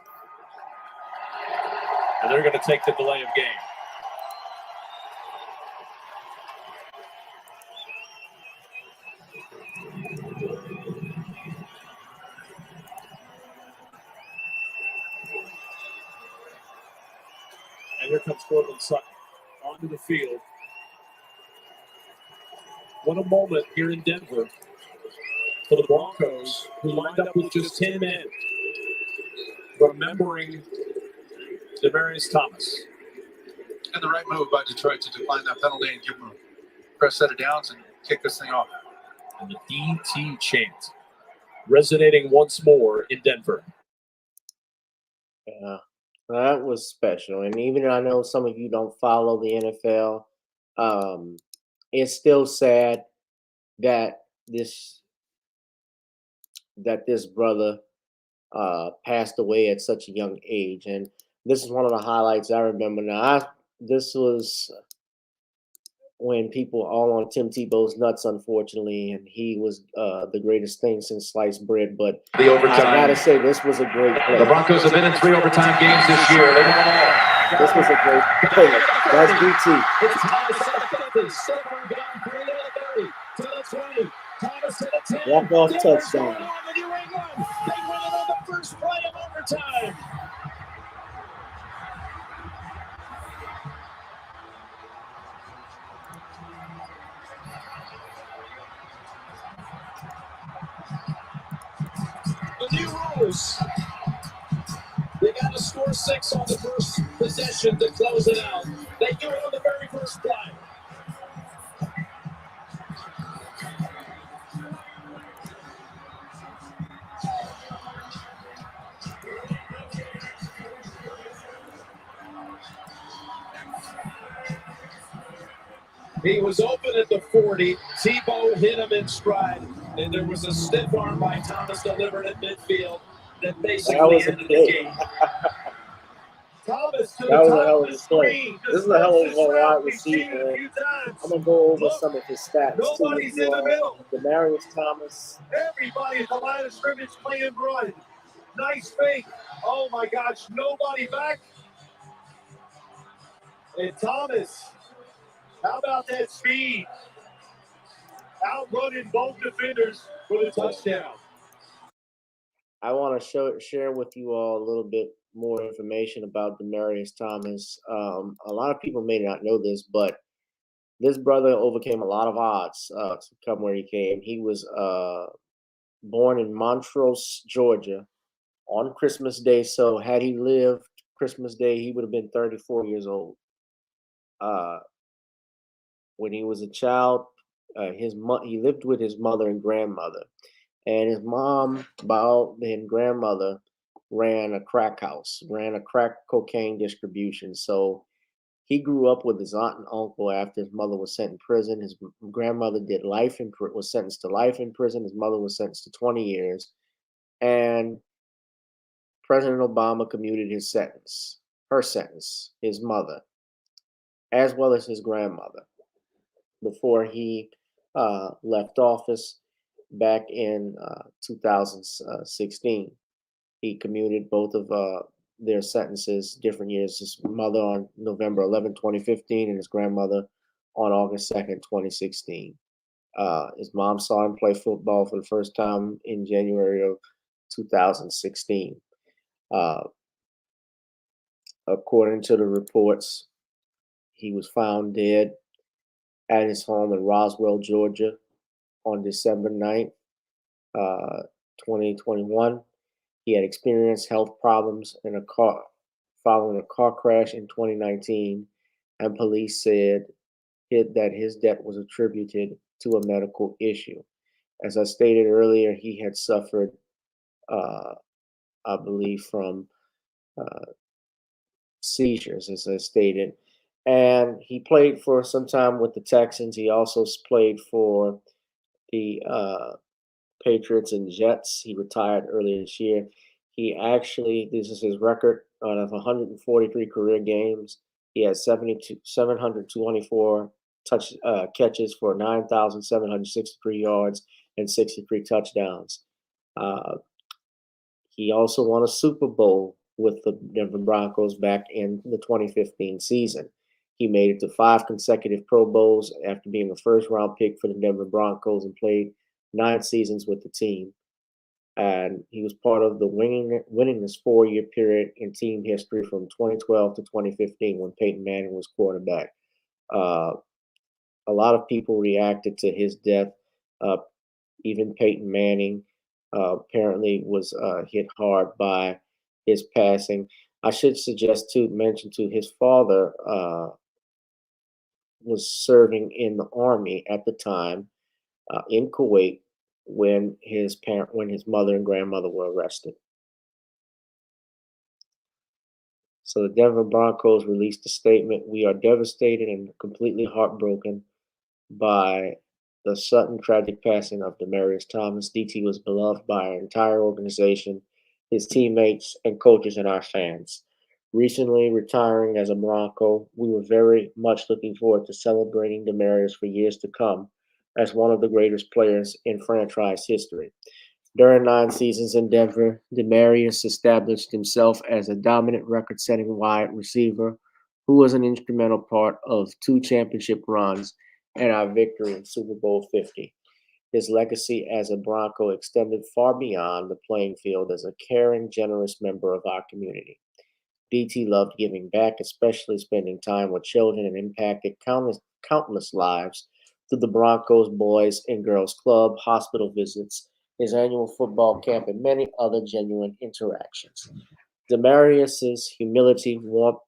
And they're going to take the delay of game. And here comes Cortland Sutton onto the field. What a moment here in Denver for the Broncos, who lined up with just 10 men, remembering Demaryiue Thomas. And the right move by Detroit to decline that penalty and give him a fresh set of downs and kick this thing off. And the DT chant resonating once more in Denver. Yeah, that was special. And even though I know some of you don't follow the NFL, it's still sad that this brother passed away at such a young age. And this is one of the highlights I remember. Now, this was when people all on Tim Tebow's nuts, unfortunately, and he was the greatest thing since sliced bread. But The overtime. I gotta say, this was a great play. The Broncos have been in 3 overtime games this year. They won them all. This was a great play. That's BT. It's Thomas at the 50, Silver down 3 to the 30, to the 20. Thomas to the 10. Walk-off Denver's touchdown. going on to New England. They win it on the first play of overtime. The new rules. They got to score 6 on the first possession to close it out. They do it on the very first play. He was open at the 40. Tebow hit him in stride, and there was a stiff arm by Thomas delivered at midfield that basically ended the game. Thomas to That was the a hell top of of a the play. screen. This is a hell of a wide route we've receiver. seen it a few times. I'm gonna go over Look, some of his stats too. nobody's in the middle. Demaryiue Thomas. Everybody at the line of scrimmage playing run. Nice fake. Oh my gosh, nobody back. And Thomas, how about that speed? Outrunning both defenders for the touchdown. I want to share with you all a little bit more information about Demaryiue Thomas. A lot of people may not know this, but this brother overcame a lot of odds to come where he came. He was born in Montrose, Georgia, on Christmas Day. So had he lived Christmas Day, he would have been 34 years old. When he was a child, he lived with his mother and grandmother, and his mom, and grandmother ran a crack house, ran a crack cocaine distribution. So he grew up with his aunt and uncle after his mother was sent in prison. His grandmother was sentenced to life in prison. His mother was sentenced to 20 years, and President Obama commuted her sentence, his mother, as well as his grandmother, before he left office back in 2016. He commuted both of their sentences different years. His mother on November 11, 2015, and his grandmother on August 2nd, 2016. His mom saw him play football for the first time in January of 2016. According to the reports, he was found dead at his home in Roswell, Georgia on December 9th, 2021. He had experienced health problems following a car crash in 2019, and police said that his death was attributed to a medical issue. As I stated earlier, he had suffered, I believe, from seizures, as I stated. And he played for some time with the Texans. He also played for the Patriots and Jets. He retired earlier this year. This is his record out of 143 career games. He has 724 catches for 9,763 yards and 63 touchdowns. He also won a Super Bowl with the Denver Broncos back in the 2015 season. He made it to 5 consecutive Pro Bowls after being a first-round pick for the Denver Broncos and played 9 seasons with the team. And he was part of the winningest 4-year period in team history from 2012 to 2015 when Peyton Manning was quarterback. A lot of people reacted to his death. Even Peyton Manning apparently was hit hard by his passing. I should mention his father was serving in the army at the time in Kuwait when his mother and grandmother were arrested. So the Denver Broncos released a statement. We are devastated and completely heartbroken by the sudden tragic passing of Demaryiue Thomas. DT was beloved by our entire organization, his teammates and coaches, and our fans. Recently retiring as a Bronco, we were very much looking forward to celebrating Demaryiue for years to come as one of the greatest players in franchise history. During 9 seasons in Denver, Demaryiue established himself as a dominant record-setting wide receiver who was an instrumental part of 2 championship runs and our victory in Super Bowl 50. His legacy as a Bronco extended far beyond the playing field as a caring, generous member of our community. DT loved giving back, especially spending time with children, and impacted countless lives through the Broncos Boys and Girls Club, hospital visits, his annual football camp, and many other genuine interactions. Demaryiue's humility, warmth,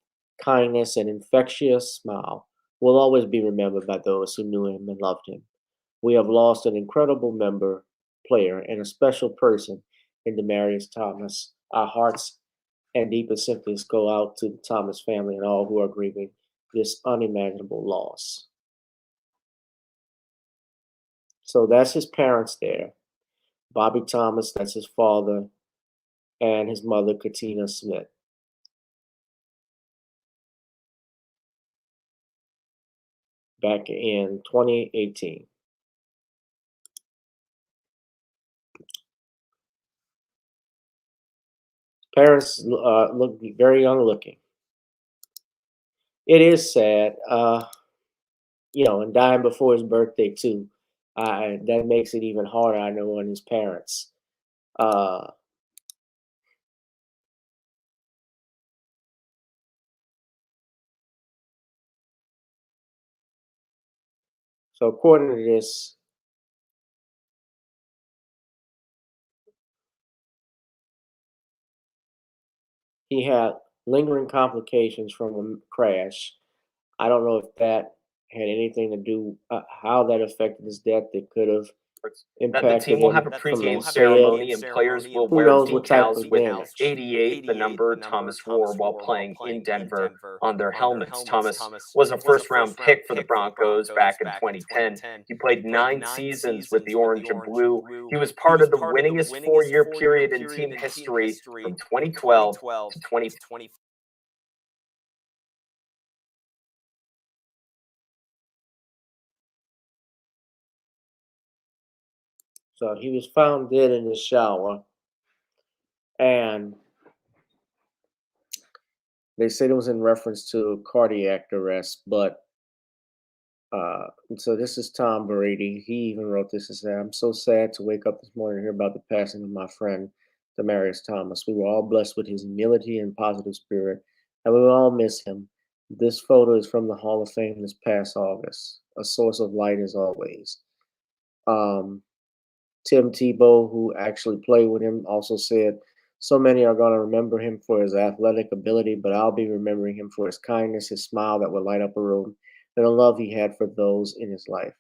kindness, and infectious smile will always be remembered by those who knew him and loved him. We have lost an incredible player, and a special person in Demaryiue Thomas. Our hearts and deepest sympathies go out to the Thomas family and all who are grieving this unimaginable loss. So that's his parents there. Bobby Thomas, that's his father, and his mother, Katina Smith. Back in 2018. Parents look very young looking. It is sad, and dying before his birthday too. That makes it even harder, I know, on his parents. So according to this, he had lingering complications from a crash. I don't know if that had anything to do how that affected his death. It could have. that the team will have a pregame ceremony and players will wear decals with 88, the number Thomas wore while playing in Denver, on their helmets. Thomas was a first-round pick for the Broncos back in 2010. He played 9 seasons with the Orange and Blue. He was part of the winningest 4-year period in team history from 2012 to 2020. So he was found dead in his shower, and they said it was in reference to cardiac arrest. But so this is Tom Brady. He even wrote this and said, "I'm so sad to wake up this morning and hear about the passing of my friend Demaryiue Thomas. We were all blessed with his humility and positive spirit, and we will all miss him. This photo is from the Hall of Fame this past August. A source of light as always." Tim Tebow, who actually played with him, also said, "So many are going to remember him for his athletic ability, but I'll be remembering him for his kindness, his smile that would light up a room, and the love he had for those in his life."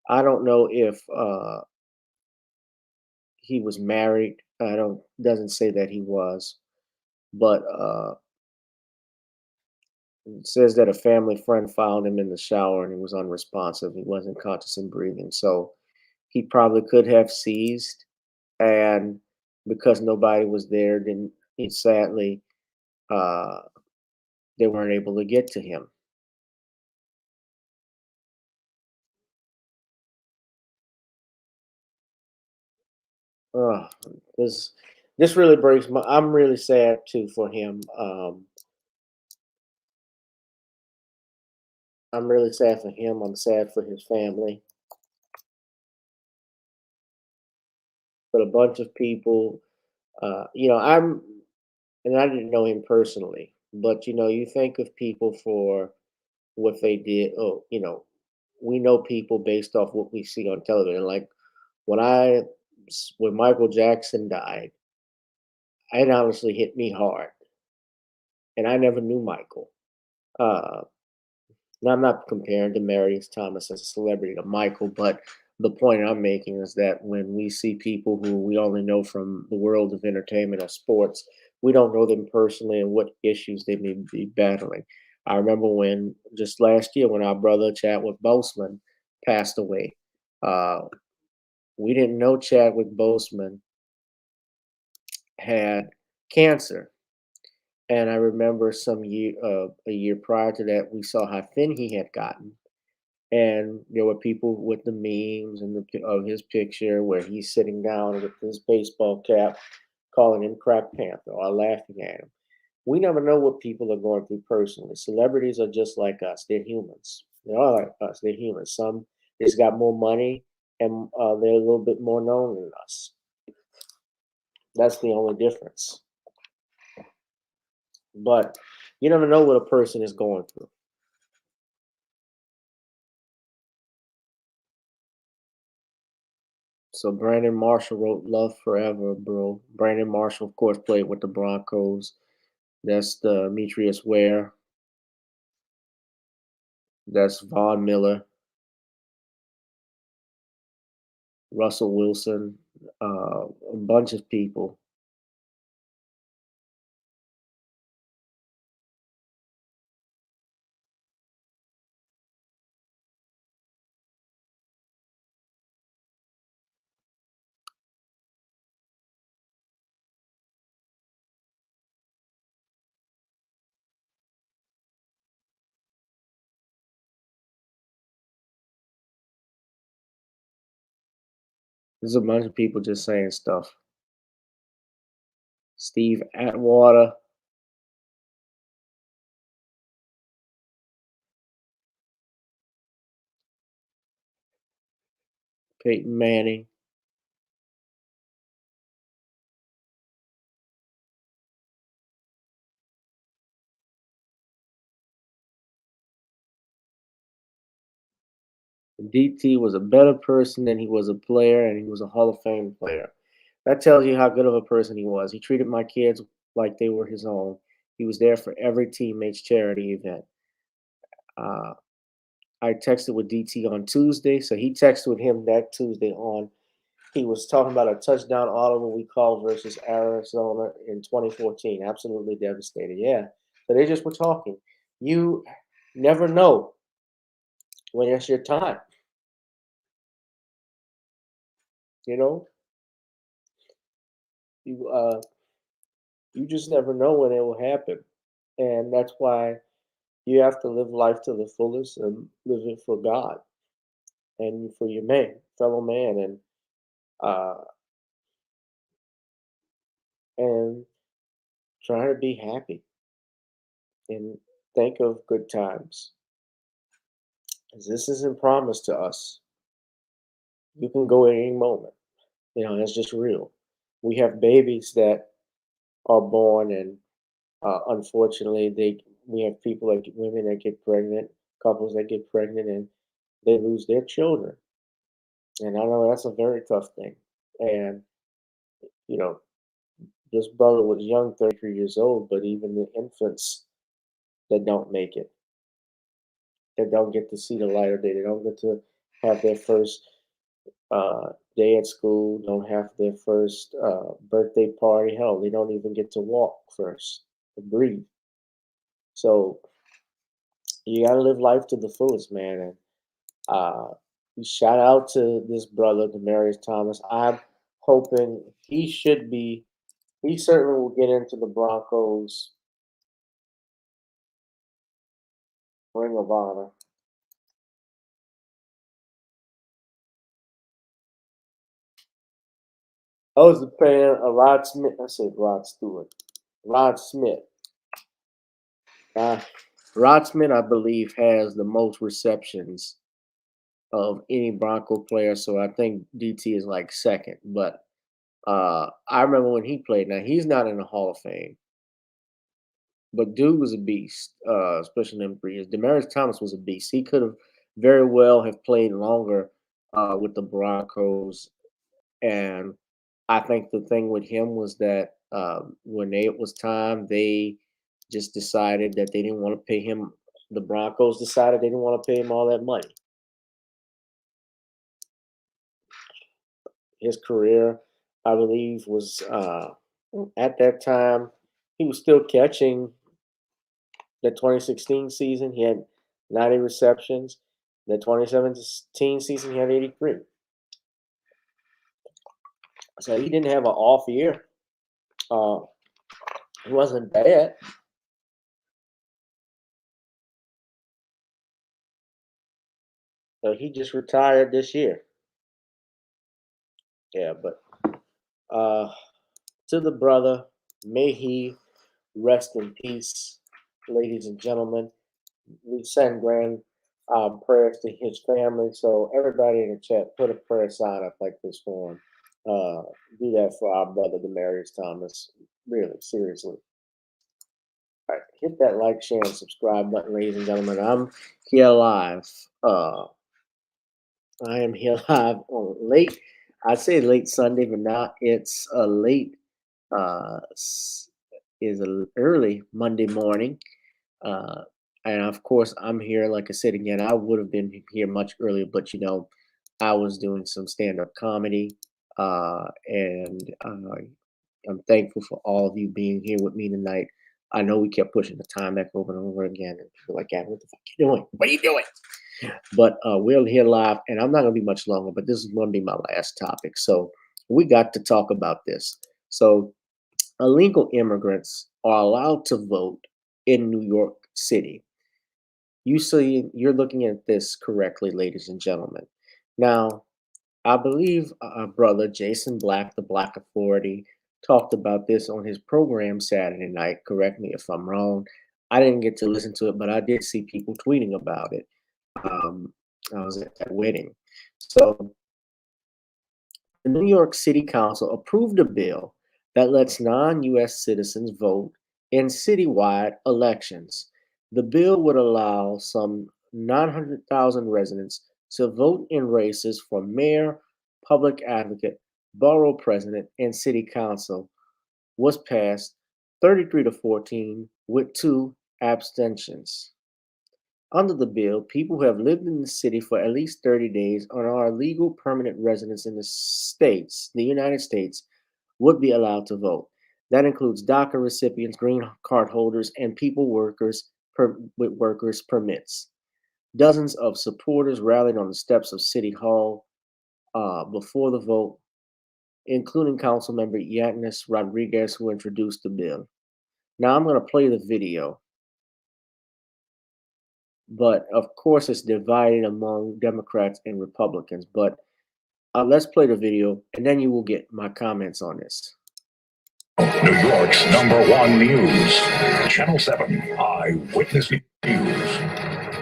I don't know if he was married. Doesn't say that he was, but it says that a family friend found him in the shower and he was unresponsive. He wasn't conscious and breathing, so he probably could have seized, and because nobody was there, then sadly they weren't able to get to him. Uh, this really breaks my. I'm really sad too for him. I'm really sad for him. I'm sad for his family. But a bunch of people, and I didn't know him personally, but you think of people for what they did. Oh, we know people based off what we see on television. Like when when Michael Jackson died, it honestly hit me hard, and I never knew Michael. Uh, Now, I'm not comparing Demaryiue Thomas as a celebrity to Michael, but the point I'm making is that when we see people who we only know from the world of entertainment or sports, we don't know them personally and what issues they may be battling. I remember when just last year when our brother Chadwick Boseman passed away. Uh, we didn't know Chadwick Boseman had cancer. And I remember a year prior to that, we saw how thin he had gotten, and there were people with the memes and of his picture where he's sitting down with his baseball cap, calling him Crack Panther or laughing at him. We never know what people are going through personally. Celebrities are just like us; they're humans. They are like us; they're humans. Some just got more money, and they're a little bit more known than us. That's the only difference. But you never know what a person is going through. So Brandon Marshall wrote "Love Forever, Bro." Brandon Marshall, of course, played with the Broncos. That's Demetrius Ware. That's Von Miller, Russell Wilson, a bunch of people. There's a bunch of people just saying stuff. Steve Atwater. Peyton Manning. DT was a better person than he was a player, and he was a Hall of Fame player. That tells you how good of a person he was. He treated my kids like they were his own. He was there for every teammate's charity event. Uh, I texted with DT on Tuesday, so he texted with him that Tuesday on. He was talking about a touchdown audible we called versus Arizona in 2014. Absolutely devastated. Yeah. So they just were talking. You never know when it's your time. You know, you you just never know when it will happen, and that's why you have to live life to the fullest and live it for God and for your fellow man, uh, and try to be happy and think of good times. 'Cause this isn't promised to us. You can go at any moment. You know, that's just real. We have babies that are born, and unfortunately, we have women that get pregnant, couples that get pregnant, and they lose their children. And I know that's a very tough thing. And you know, this brother was young, 33 years old, but even the infants that don't make it, that don't get to see the light of day, they don't get to have their first day at school, don't have their first birthday party. Hell, they don't even get to walk first and breathe. So you got to live life to the fullest, man. And uh, shout out to this brother, Demaryiue Thomas. I'm hoping he certainly will get into the Broncos Ring of Honor. I was a fan of Rod Smith. I said Rod Stewart. Rod Smith. Uh, Rod Smith, I believe, has the most receptions of any Bronco player. So I think DT is like second. But I remember when he played. Now, he's not in the Hall of Fame. But dude was a beast, especially in them 3 years. Demaryiue Thomas was a beast. He could have very well have played longer with the Broncos. And I think the thing with him was that when it was time, they just decided that they didn't want to pay him. The Broncos decided they didn't want to pay him all that money. His career, I believe, was at that time, he was still catching. The 2016 season, he had 90 receptions. The 2017 season, he had 83. So he didn't have an off year. He wasn't bad. So he just retired this year. Yeah, but to the brother, may he rest in peace, ladies and gentlemen. We send grand prayers to his family. So everybody in the chat, put a prayer sign up like this for him. Do that for our brother Demaryiue Thomas. Really, seriously. All right, hit that like, share, and subscribe button, ladies and gentlemen. I'm here live. I am here live on late. I say late Sunday, but now it's a late. Is a early Monday morning. And of course, I'm here. Like I said again, I would have been here much earlier, but I was doing some stand-up comedy, and I'm thankful for all of you being here with me tonight. I know we kept pushing the time back over and over again, and people like, "Gavin, what the fuck you doing? What are you doing?" But we're here live, and I'm not going to be much longer. But this is going to be my last topic, so we got to talk about this. So, illegal immigrants are allowed to vote in New York City. You're looking at this correctly, ladies and gentlemen. Now, I believe our brother Jason Black, the Black Authority, talked about this on his program Saturday night. Correct me if I'm wrong. I didn't get to listen to it, but I did see people tweeting about it. I was at that wedding. So, the New York City Council approved a bill that lets non-U.S. citizens vote in citywide elections. The bill would allow some 900,000 residents to vote in races for mayor, public advocate, borough president, and city council. Was passed 33 to 14 with 2 abstentions. Under the bill, people who have lived in the city for at least 30 days and are legal permanent residents in the United States, would be allowed to vote. That includes DACA recipients, green card holders, and people with workers permits. Dozens of supporters rallied on the steps of City Hall before the vote, including Councilmember Yanis Rodriguez, who introduced the bill. Now I'm going to play the video, but of course it's divided among Democrats and Republicans. But let's play the video, and then you will get my comments on this. New York's #1 news, Channel 7 Eyewitness News.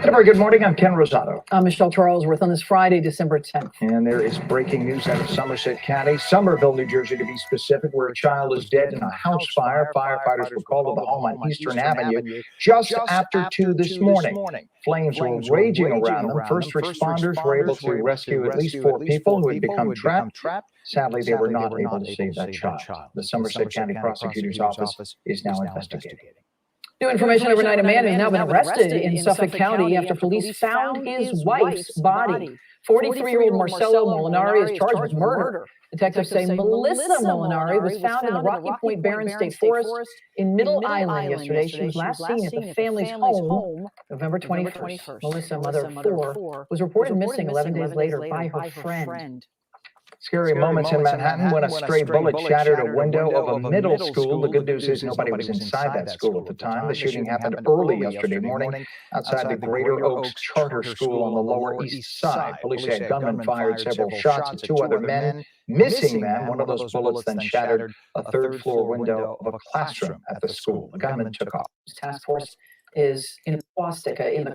And a very good morning. I'm Ken Rosato. I'm Michelle Charlesworth on this Friday, December 10th. And there is breaking news out of Somerset County, Somerville, New Jersey, to be specific, where a child is dead in a house fire. Firefighters were called to the home on Eastern Avenue just after 2 this morning. Flames were raging around them. First responders were able to rescue at least 4 people who had become trapped. Sadly, they were not able to save that child. The Somerset County Prosecutor's Office is now investigating. New information overnight, a man has now been arrested in Suffolk County after police found his wife's body. 43-year-old Marcelo Molinari is charged with murder. Detectives say Melissa Molinari was found in the Rocky Point Barren State Forest in Middle Island yesterday. She was last seen at the family's home November 21st. Melissa, mother of 4, was reported missing 11 days later by her friend. Scary moments in Manhattan when a stray bullet shattered a window of a middle school. The good news is nobody was inside that school at the time. The shooting happened early yesterday morning outside the Greater Oaks Charter School on the Lower East Side. Police say a gunman fired several shots at 2 other men, missing them. One of those bullets then shattered a third-floor window of a classroom at the school. The gunman took off. Task force is in swastika in the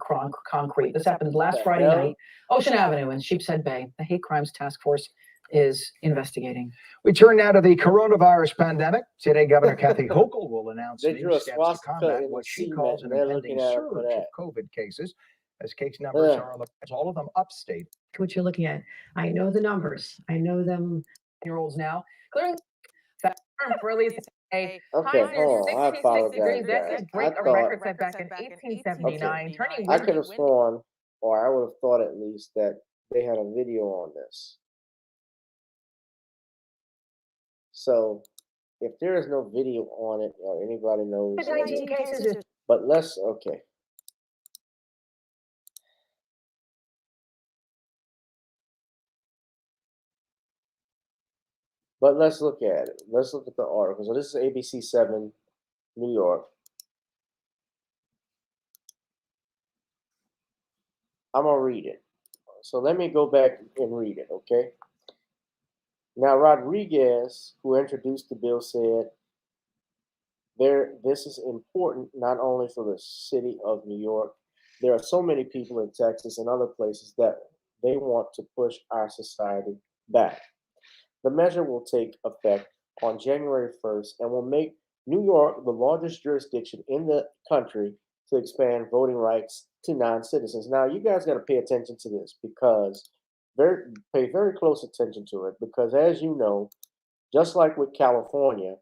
concrete. This happened last Friday night, Ocean Avenue in Sheepshead Bay. The Hate Crimes Task Force is investigating. We turn now to the coronavirus pandemic. Today, Governor Kathy Hochul will announce new steps to combat what she calls an impending surge of COVID cases, as case numbers are on the all of them upstate. What you're looking at, I know the numbers. I know them. Year-olds now. Clearly, that released today. Okay, hold on. I apologize. That's a break a record set back in 1879. Turning I could have sworn, or I would have thought at least, that they had a video on this. So, if there is no video on it, or anybody knows, but let's, okay. But let's look at it. Let's look at the article. So this is ABC 7, New York. I'm going to read it. So let me go back and read it, okay? Now, Rodriguez, who introduced the bill, said this is important not only for the city of New York. There are so many people in Texas and other places that they want to push our society back. The measure will take effect on January 1st and will make New York the largest jurisdiction in the country to expand voting rights to non-citizens. Now, you guys got to pay attention to this because pay very close attention to it, because as you know, just like with California,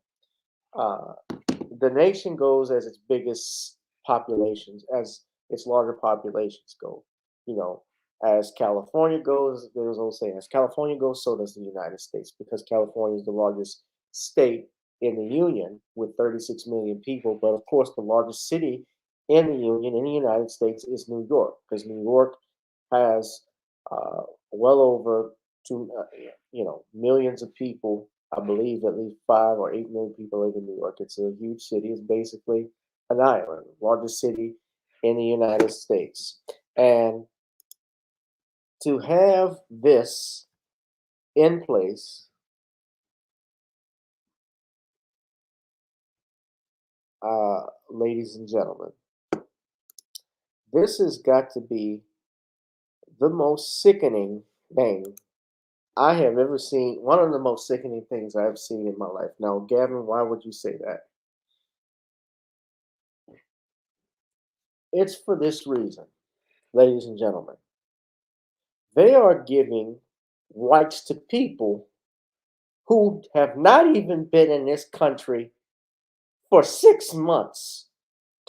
the nation goes as its biggest populations, as its larger populations go. You know, as California goes, there's old saying, as California goes, so does the United States, because California is the largest state in the Union with 36 million people. But of course, the largest city in the Union, in the United States, is New York, because New York has well over millions of people. I believe at least 5 or 8 million people live in New York. It's a huge city. It's basically an island, largest city in the United States. And to have this in place, ladies and gentlemen, this has got to be the most sickening thing I have ever seen. One of the most sickening things I've seen in my life. Now, Gavin, why would you say that? It's for this reason, ladies and gentlemen. They are giving rights to people who have not even been in this country for 6 months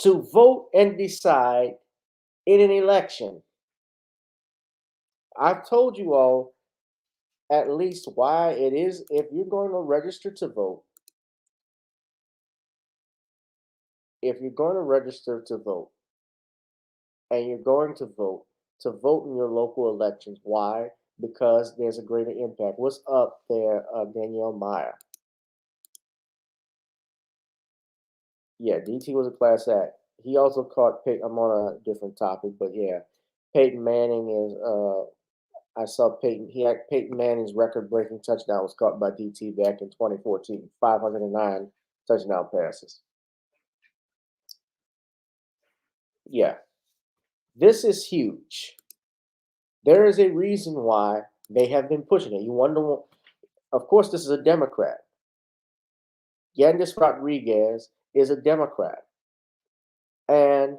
to vote and decide in an election. I've told you all at least why it is if you're going to register to vote, if you're going to register to vote and you're going to vote in your local elections. Why? Because there's a greater impact. What's up there, Danielle Meyer? Yeah, DT was a class act. He also caught Peyton. I'm on a different topic, but yeah, Peyton Manning is. I saw Peyton. He had Peyton Manning's record-breaking touchdown was caught by DT back in 2014. 509 touchdown passes. Yeah, this is huge. There is a reason why they have been pushing it. You wonder, of course, this is a Democrat. Yandis Rodriguez is a Democrat. And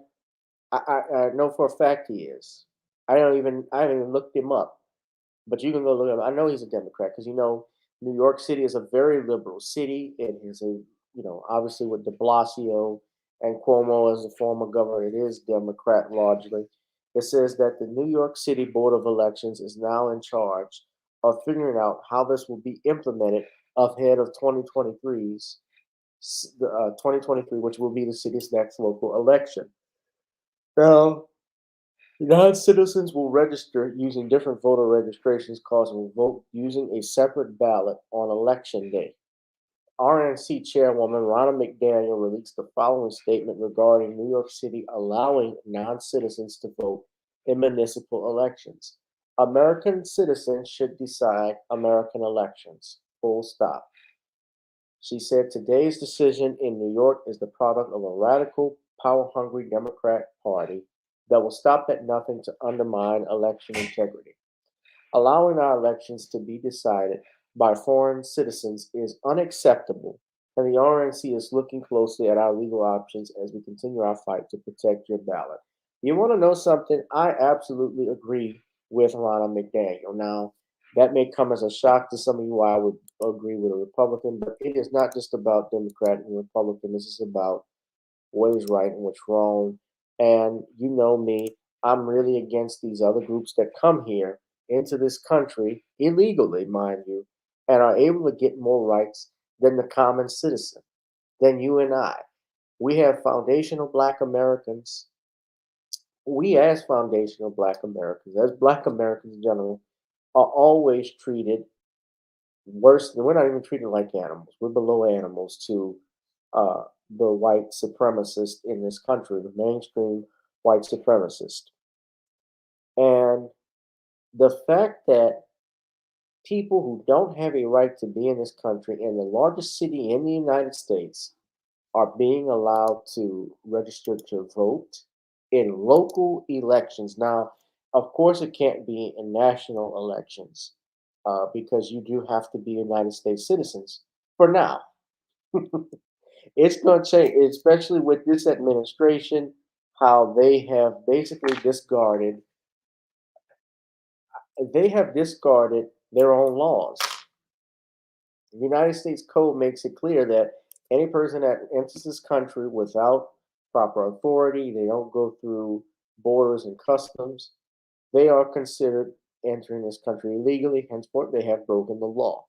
I know for a fact he is. I haven't even looked him up, but you can go look him up. I know he's a Democrat because New York City is a very liberal city. It is obviously with De Blasio and Cuomo as the former governor, it is Democrat largely. It says that the New York City Board of Elections is now in charge of figuring out how this will be implemented ahead of 2023's 2023, which will be the city's next local election. Now, non-citizens will register using different voter registrations cards and will vote using a separate ballot on election day. RNC Chairwoman Ronna McDaniel released the following statement regarding New York City allowing non-citizens to vote in municipal elections. American citizens should decide American elections. Full stop. She said today's decision in New York is the product of a radical, power-hungry Democrat Party that will stop at nothing to undermine election integrity. Allowing our elections to be decided by foreign citizens is unacceptable, and the RNC is looking closely at our legal options as we continue our fight to protect your ballot. You want to know something? I absolutely agree with Ronna McDaniel. Now, that may come as a shock to some of you why I would agree with a Republican, but it is not just about Democrat and Republican. This is about what is right and what's wrong. And you know me, I'm really against these other groups that come here into this country illegally, mind you, and are able to get more rights than the common citizen, than you and I. We have foundational Black Americans. We, as foundational Black Americans, as Black Americans in general, are always treated worse than we're not even treated like animals. We're below animals to the white supremacist in this country, the mainstream white supremacist. And the fact that people who don't have a right to be in this country in the largest city in the United States are being allowed to register to vote in local elections. Now, of course, it can't be in national elections because you do have to be United States citizens for now. It's going to change, especially with this administration, how they have basically discarded their own laws. The United States Code makes it clear that any person that enters this country without proper authority, they don't go through borders and customs, they are considered entering this country illegally, henceforth they have broken the law.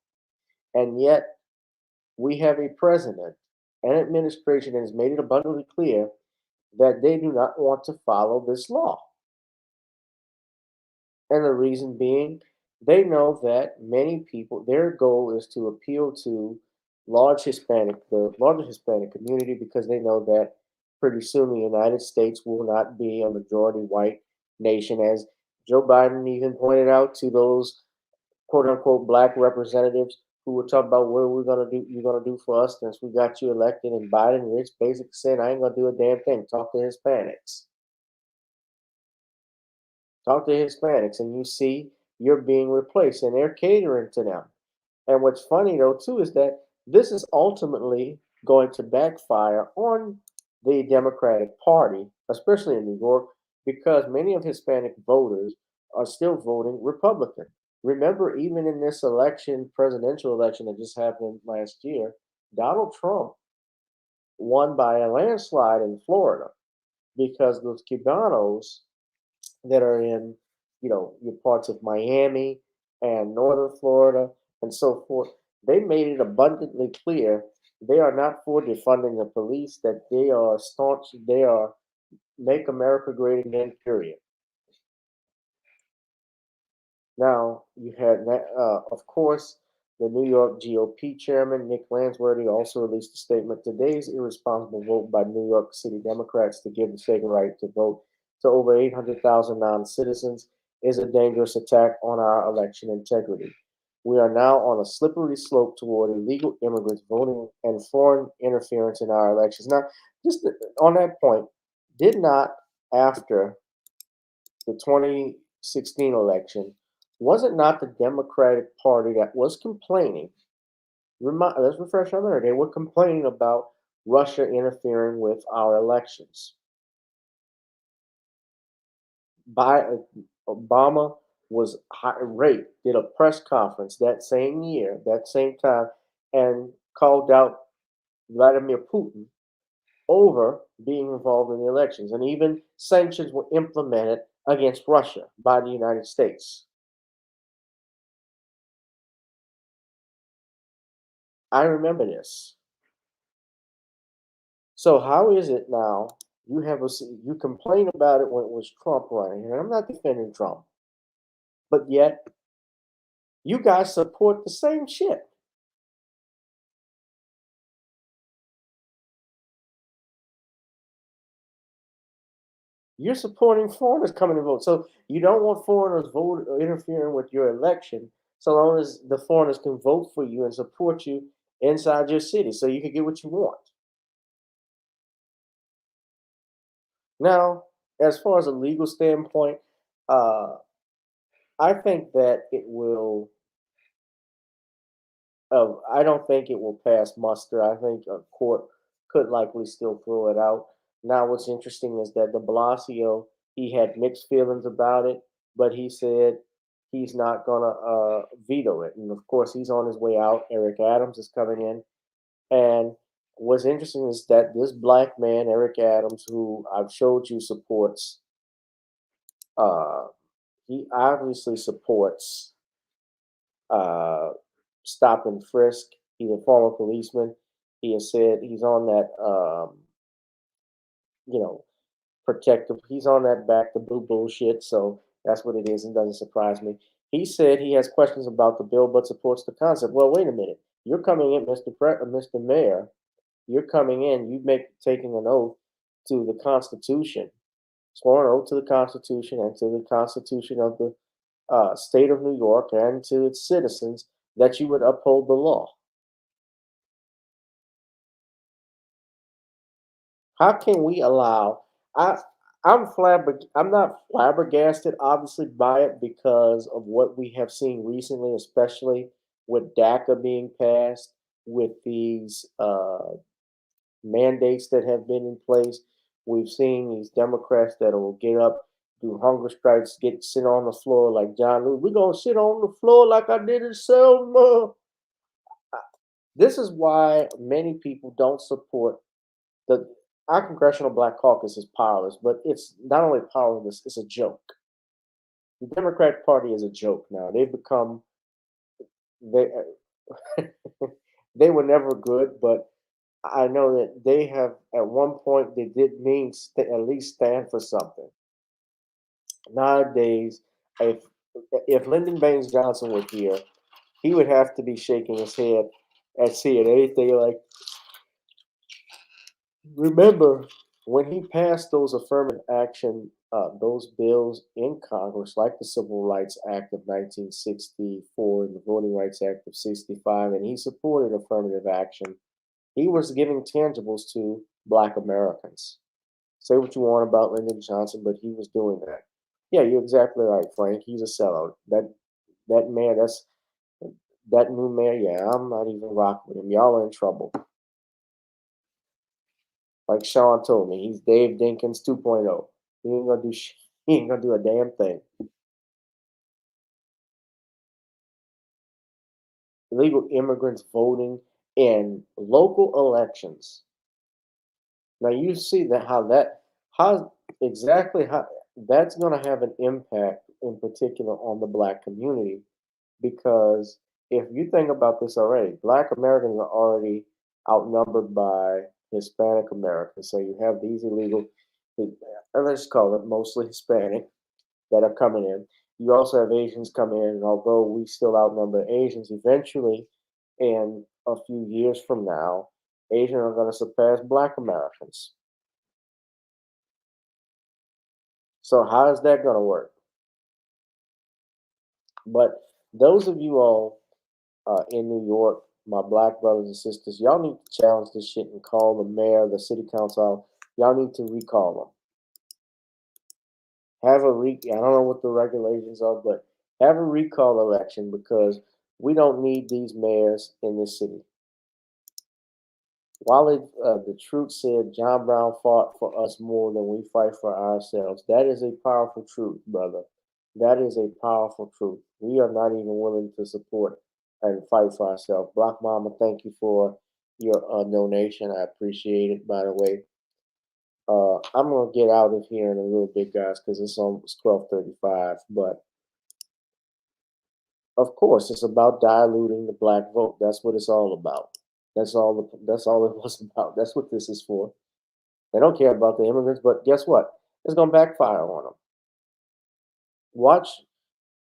And yet we have a president and administration that has made it abundantly clear that they do not want to follow this law. And the reason being, they know that many people, their goal is to appeal to the larger Hispanic community, because they know that pretty soon the United States will not be a majority white nation, as Joe Biden even pointed out to those quote unquote Black representatives who were talking about what are we gonna do, you're gonna do for us since we got you elected. And Biden, Rich, basically said, I ain't gonna do a damn thing. Talk to Hispanics. Talk to Hispanics, and you see you're being replaced, and they're catering to them. And what's funny though too is that this is ultimately going to backfire on the Democratic Party, especially in New York, because many of Hispanic voters are still voting Republican. Remember, even in this election, presidential election that just happened last year, Donald Trump won by a landslide in Florida because those Cubanos that are in, your parts of Miami and northern Florida and so forth, they made it abundantly clear they are not for defunding the police, that they are staunch, they are make America great again, period. Now, you had that, of course, the New York GOP chairman, Nick Lansworthy, also released a statement. Today's irresponsible vote by New York City Democrats to give the state a right to vote to over 800,000 non citizens is a dangerous attack on our election integrity. We are now on a slippery slope toward illegal immigrants voting and foreign interference in our elections. Now, just on that point, did not, after the 2016 election, was it not the Democratic Party that was complaining? Let's refresh our memory. They were complaining about Russia interfering with our elections. Obama was irate, did a press conference that same year, that same time, and called out Vladimir Putin over being involved in the elections. And even sanctions were implemented against Russia by the United States. I remember this. So how is it now you complain about it when it was Trump running, and I'm not defending Trump, but yet you guys support the same shit. You're supporting foreigners coming to vote. So you don't want foreigners interfering with your election, so long as the foreigners can vote for you and support you inside your city so you can get what you want. Now, as far as a legal standpoint, I think that it will. I don't think it will pass muster. I think a court could likely still throw it out. Now, what's interesting is that De Blasio, he had mixed feelings about it, but he said he's not gonna veto it. And of course, he's on his way out. Eric Adams is coming in, and what's interesting is that this black man, Eric Adams, who I've showed you supports, uh, he obviously supports uh, stop and frisk. He's a former policeman. He has said he's on that, you know, protective. He's on that back to blue bullshit. So that's what it is, and doesn't surprise me. He said he has questions about the bill, but supports the concept. Well, wait a minute. You're coming in, Mr. Mayor. You're coming in. Taking an oath to the Constitution, sworn oath to the Constitution and to the Constitution of the state of New York and to its citizens that you would uphold the law. How can we allow? I'm not flabbergasted, obviously, by it because of what we have seen recently, especially with DACA being passed, with these mandates that have been in place. We've seen these Democrats that will get up, do hunger strikes, sit on the floor like John Lewis. We're gonna sit on the floor like I did in Selma. This is why many people don't support our Congressional Black Caucus is powerless, but it's not only powerless, it's a joke. The Democratic Party is a joke now. They've become they they were never good, but I know that they have at one point they did mean at least stand for something. Nowadays, if Lyndon Baines Johnson were here, he would have to be shaking his head and seeing anything like. Remember when he passed those affirmative action, those bills in Congress, like the Civil Rights Act of 1964 and the Voting Rights Act of 65, and he supported affirmative action. He was giving tangibles to Black Americans. Say what you want about Lyndon Johnson, but he was doing that. Yeah, you're exactly right, Frank. He's a sellout. That mayor, that new mayor. Yeah, I'm not even rocking with him. Y'all are in trouble. Like Sean told me, he's Dave Dinkins 2.0. He ain't gonna do he ain't gonna do a damn thing. Illegal immigrants voting in local elections. Now you see how exactly how that's going to have an impact in particular on the black community because if you think about this already, black Americans are already outnumbered by Hispanic Americans. So you have these illegal, let's call it mostly Hispanic, that are coming in. You also have Asians coming in, and although we still outnumber Asians, eventually, in a few years from now, Asians are going to surpass black Americans. So how is that going to work? But those of you all in New York, my black brothers and sisters, y'all need to challenge this shit and call the mayor, the city council. Y'all need to recall them. I don't know what the regulations are, but have a recall election because we don't need these mayors in this city. While the truth said John Brown fought for us more than we fight for ourselves, that is a powerful truth, brother. That is a powerful truth. We are not even willing to support and fight for ourselves. Black Mama, thank you for your donation. I appreciate it, by the way. I'm going to get out of here in a little bit, guys, because it's almost 12:35. But, of course, it's about diluting the black vote. That's what it's all about. That's all it was about. That's what this is for. They don't care about the immigrants, but guess what? It's going to backfire on them. Watch.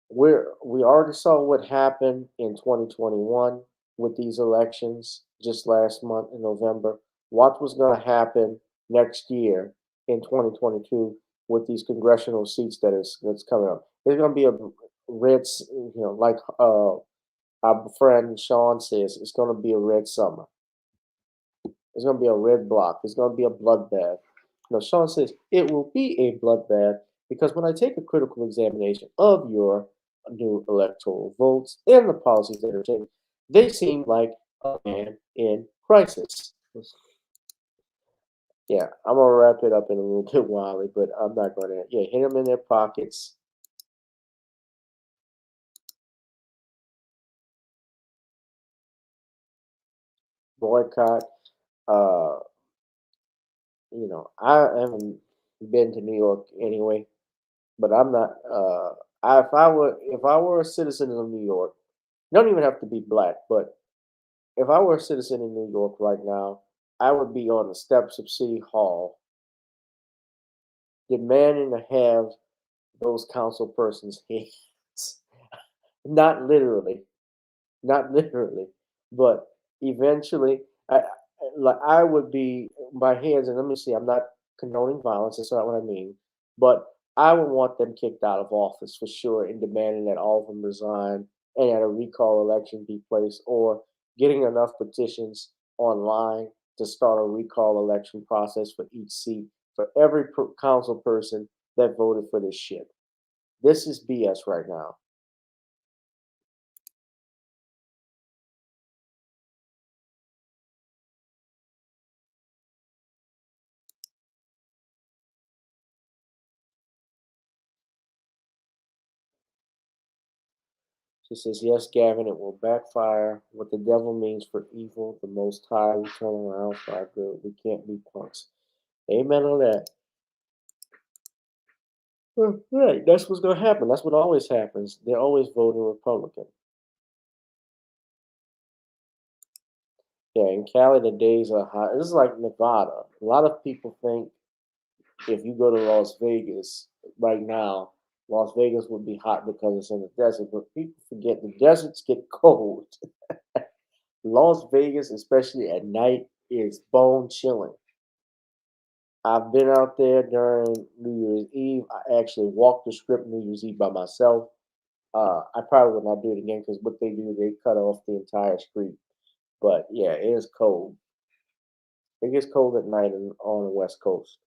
We already saw what happened in 2021 with these elections just last month in November. Watch what's going to happen next year in 2022 with these congressional seats that's coming up. There's going to be a red, like our friend Sean says, it's going to be a red summer. It's going to be a red block. It's going to be a bloodbath. Sean says it will be a bloodbath because when I take a critical examination of your new electoral votes and the policies that are taken, they seem like a man in crisis. Yeah, I'm going to wrap it up in a little bit, Wally, but I'm not going to. Yeah, hit them in their pockets. Boycott. I haven't been to New York anyway, but I'm not. If I were a citizen of New York, you don't even have to be black, but if I were a citizen in New York right now, I would be on the steps of City Hall demanding to have those council persons' hands. Not literally, but eventually, I would be my hands. And let me see, I'm not condoning violence. That's not what I mean. But I would want them kicked out of office for sure, and demanding that all of them resign and that a recall election be placed, or getting enough petitions online to start a recall election process for each seat for every council person that voted for this shit. This is BS right now. She says, yes, Gavin, it will backfire. What the devil means for evil, the Most High will turn around for our good. We can't be punks. Amen on that. Right, that's what's going to happen. That's what always happens. They're always voting Republican. Yeah, in Cali, the days are hot. This is like Nevada. A lot of people think if you go to Las Vegas right now, Las Vegas would be hot because it's in the desert, but people forget the deserts get cold. Las Vegas, especially at night, is bone chilling. I've been out there during New Year's Eve. I actually walked the strip New Year's Eve by myself. I probably would not do it again because what they do, they cut off the entire street. But yeah, it is cold. It gets cold at night on the West Coast.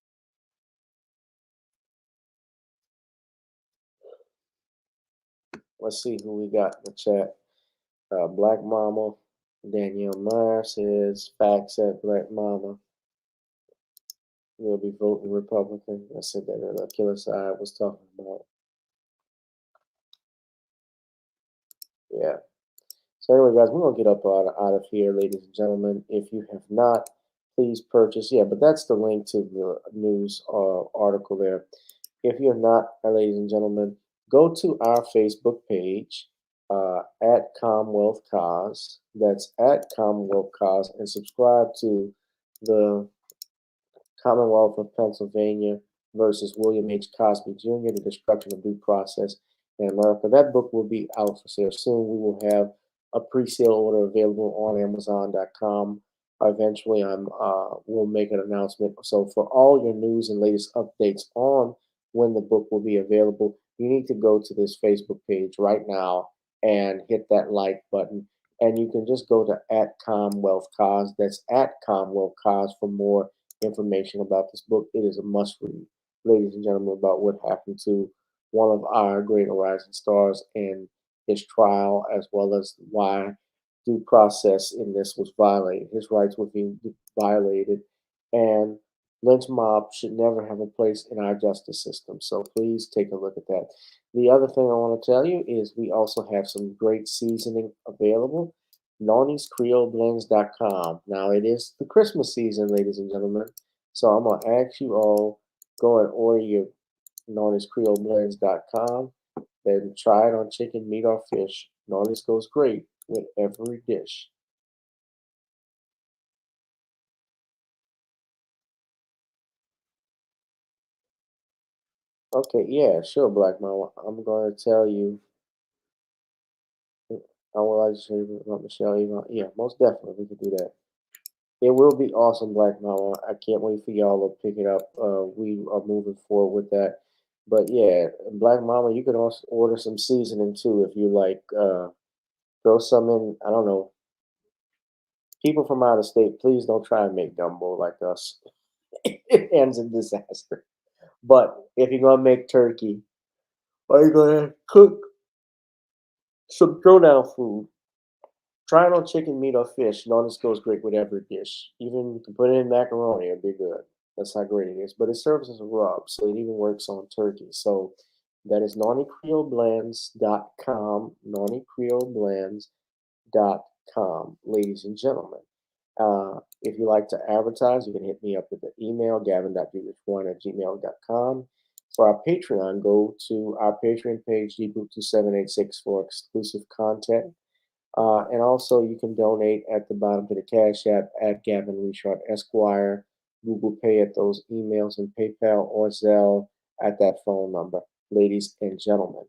Let's see who we got in the chat. Black Mama, Danielle Meyer says, facts at Black Mama. We'll be voting Republican. I said that the Killer Side was talking about. Yeah. So anyway, guys, we're going to get up out of here, ladies and gentlemen. If you have not, please purchase. Yeah, but that's the link to the news article there. if you're not, ladies and gentlemen, go to our Facebook page at Commonwealth Cause. That's at Commonwealth Cause, and subscribe to the Commonwealth of Pennsylvania versus William H. Cosby Jr., The Destruction of Due Process in America. That book will be out for sale soon. We will have a pre-sale order available on Amazon.com. Eventually, we'll make an announcement. So for all your news and latest updates on when the book will be available, you need to go to this Facebook page right now and hit that like button. And you can just go to at Commonwealth Cause. That's at Commonwealth Cause for more information about this book. It is a must read, ladies and gentlemen, about what happened to one of our great rising stars in his trial, as well as why due process in this was violated. His rights were being violated, and lynch mob should never have a place in our justice system. So please take a look at that. The other thing I want to tell you is we also have some great seasoning available. NorniesCreoleBlends.com. Now it is the Christmas season, ladies and gentlemen. So I'm gonna ask you all, go and order your NorniesCreoleBlends.com. Then try it on chicken, meat, or fish. Nornies goes great with every dish. Okay, yeah, sure, Black Mama. I'm gonna tell you. I would like to say about Michelle. Yeah, most definitely we can do that. It will be awesome, Black Mama. I can't wait for y'all to pick it up. We are moving forward with that. But yeah, Black Mama, you can also order some seasoning too if you like. Throw some in. I don't know. People from out of state, please don't try and make gumbo like us. It ends in disaster. But if you're gonna make turkey, or you're gonna cook some throwdown food, try it on chicken, meat, or fish. This goes great with every dish. Even you can put it in macaroni, it'd be good. That's how great it is. But it serves as a rub, so it even works on turkey. So that is NornieCreoleBlends.com, NornieCreoleBlends.com, ladies and gentlemen. If you like to advertise, you can hit me up with the email, gavin.buick1@gmail.com. For our Patreon, go to our Patreon page, dboot2786, for exclusive content. And also, you can donate at the bottom to the Cash App at Gavin Richard Esquire, Google Pay at those emails, and PayPal or Zelle at that phone number, ladies and gentlemen.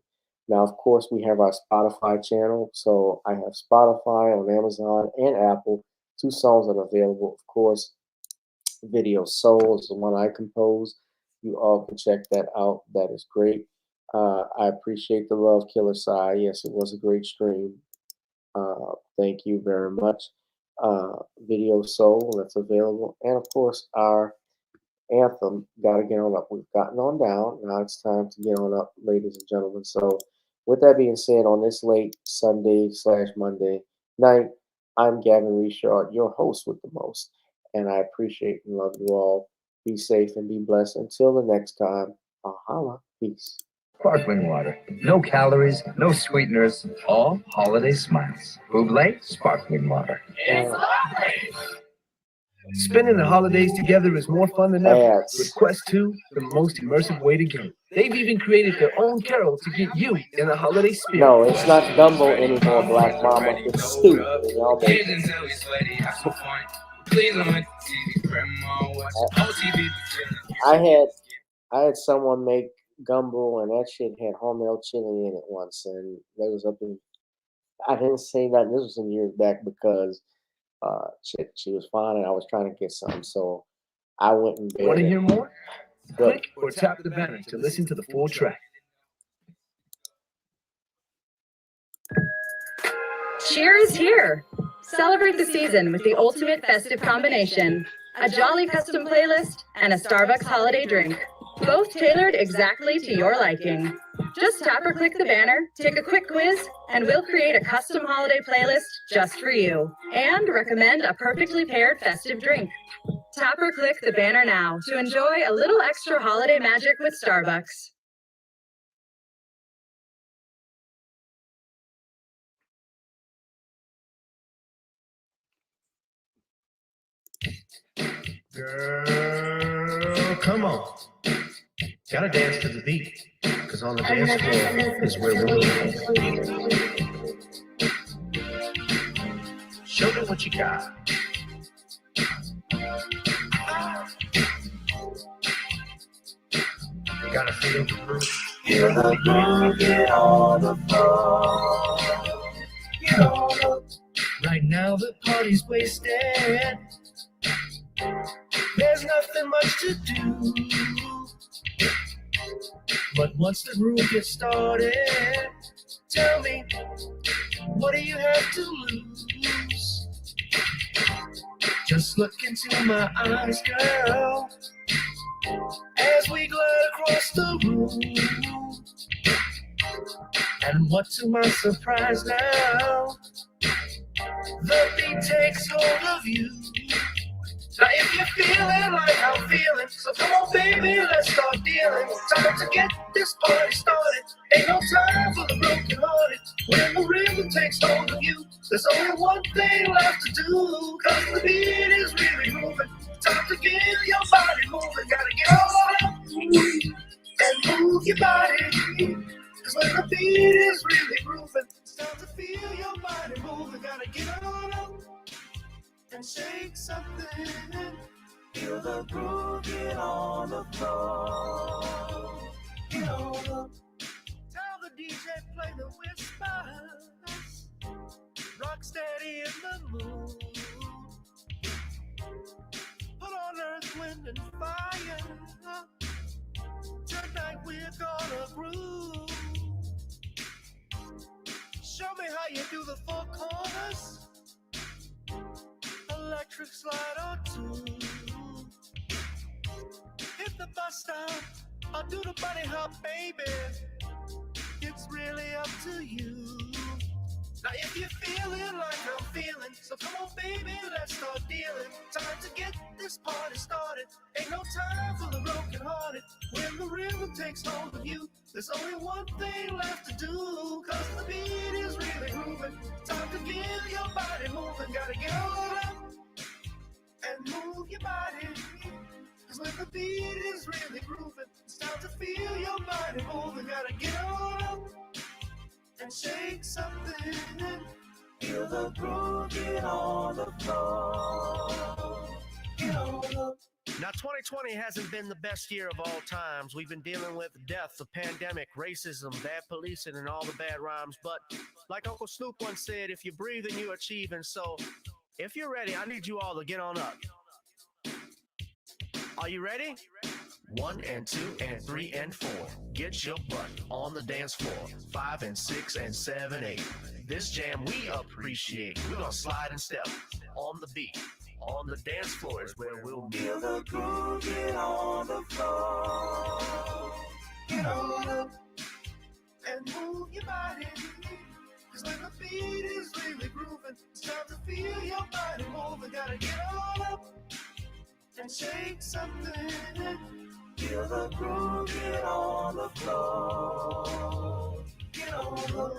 Now, of course, we have our Spotify channel. So I have Spotify on Amazon and Apple. 2 songs that are available. Of course, Video Soul is the one I composed. You all can check that out. That is great. I appreciate the love, Killer Sai. Yes, it was a great stream. Thank you very much. Video Soul, that's available. And of course, our anthem, Gotta Get On Up. We've gotten on down. Now it's time to get on up, ladies and gentlemen. So, with that being said, on this late Sunday/Monday night, I'm Gavin Richard, your host with the most. And I appreciate and love you all. Be safe and be blessed. Until the next time, holla. Peace. Sparkling water. No calories, no sweeteners, all holiday smiles. Buble sparkling water. Spending the holidays together is more fun than ever. With Quest 2, the most immersive way to go. They've even created their own carol to get you in the holiday spirit. No, it's not gumbo anymore, Black Mama. It's stew. And y'all make it. I had someone make gumbo, and that shit had Hormel chili in it once, and they was up in. I didn't say that. This was some years back because she was fine, and I was trying to get some, so I went and. Want to hear more? Click or tap the banner to listen to the full track. Cheer is here! Celebrate the season with the ultimate festive combination, a jolly custom playlist, and a Starbucks holiday drink, both tailored exactly to your liking. Just tap or click the banner, take a quick quiz, and we'll create a custom holiday playlist just for you, and recommend a perfectly paired festive drink. Tap or click the banner now to enjoy a little extra holiday magic with Starbucks. Girl, come on. Gotta dance to the beat, because on the dance floor is where we're moving. Show me what you got. You gotta feel the groove. Feel the groove, get on the floor. Get on up. Right now the party's wasted. There's nothing much to do. But once the groove gets started, tell me, what do you have to lose? Just look into my eyes, girl, as we glide across the room. And what to my surprise now, the beat takes hold of you. Now if you're feeling like I'm feeling, so come on baby, let's start dealing. Time to get this party started. Ain't no time for the broken hearted. When the rhythm takes hold of you, there's only one thing left to do. Cause the beat is really moving. Time to get your body moving. Gotta get on up and move your body. Cause when the beat is really grooving, it's time to feel your body moving. Gotta get on up and shake something. Feel the groove, get on the floor. Get on up. Tell the DJ play the whispers. Rock steady in the mood. Put on earth, wind, and fire. Tonight we're gonna groove. Show me how you do the four corners. Electric slide or two. Hit the bus stop or do the bunny hop, baby. It's really up to you. Now if you're feeling like I'm feeling, so come on baby, let's start dealing. Time to get this party started. Ain't no time for the broken hearted. When the rhythm takes hold of you, there's only one thing left to do. Cause the beat is really grooving. Time to get your body moving. Gotta get on up and move your body. Cause when the beat is really grooving, it's time to feel your body moving. Gotta get on up and shake something. Feel the groove, get on the floor. Get on up. Now 2020 hasn't been the best year of all times. We've been dealing with death, the pandemic, racism, bad policing, and all the bad rhymes. But like Uncle Snoop once said, if you breathe and you're achieving. So if you're ready, I need you all to get on up. Are you ready? 1 and 2 and 3 and 4. Get your butt on the dance floor. 5 and 6 and 7, 8. This jam we appreciate. We're gonna slide and step on the beat. On the dance floor is where we'll be. Feel the groove, get on the floor. Get on up and move your body. Cause when the beat is really grooving, it's time to feel your body moving. Gotta get on up and shake something. Feel the groove, get on the floor. Get on up,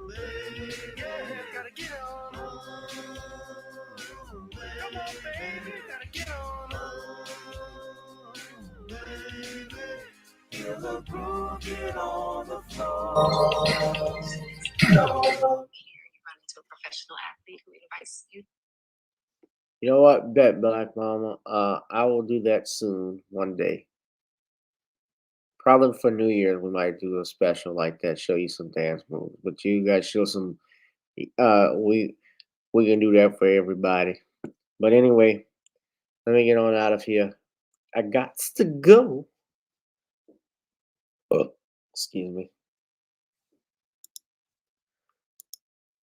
baby. Yeah, gotta get on up. Come on, baby, gotta get on up, baby. Feel the groove, get on the floor. Get on up. You run into a professional athlete who invites you. You know what? Bet, Black Mama. I will do that soon, one day. Probably for New Year's, we might do a special like that, show you some dance moves. But you guys show some. We can do that for everybody. But anyway, let me get on out of here. I got to go. Oh, excuse me.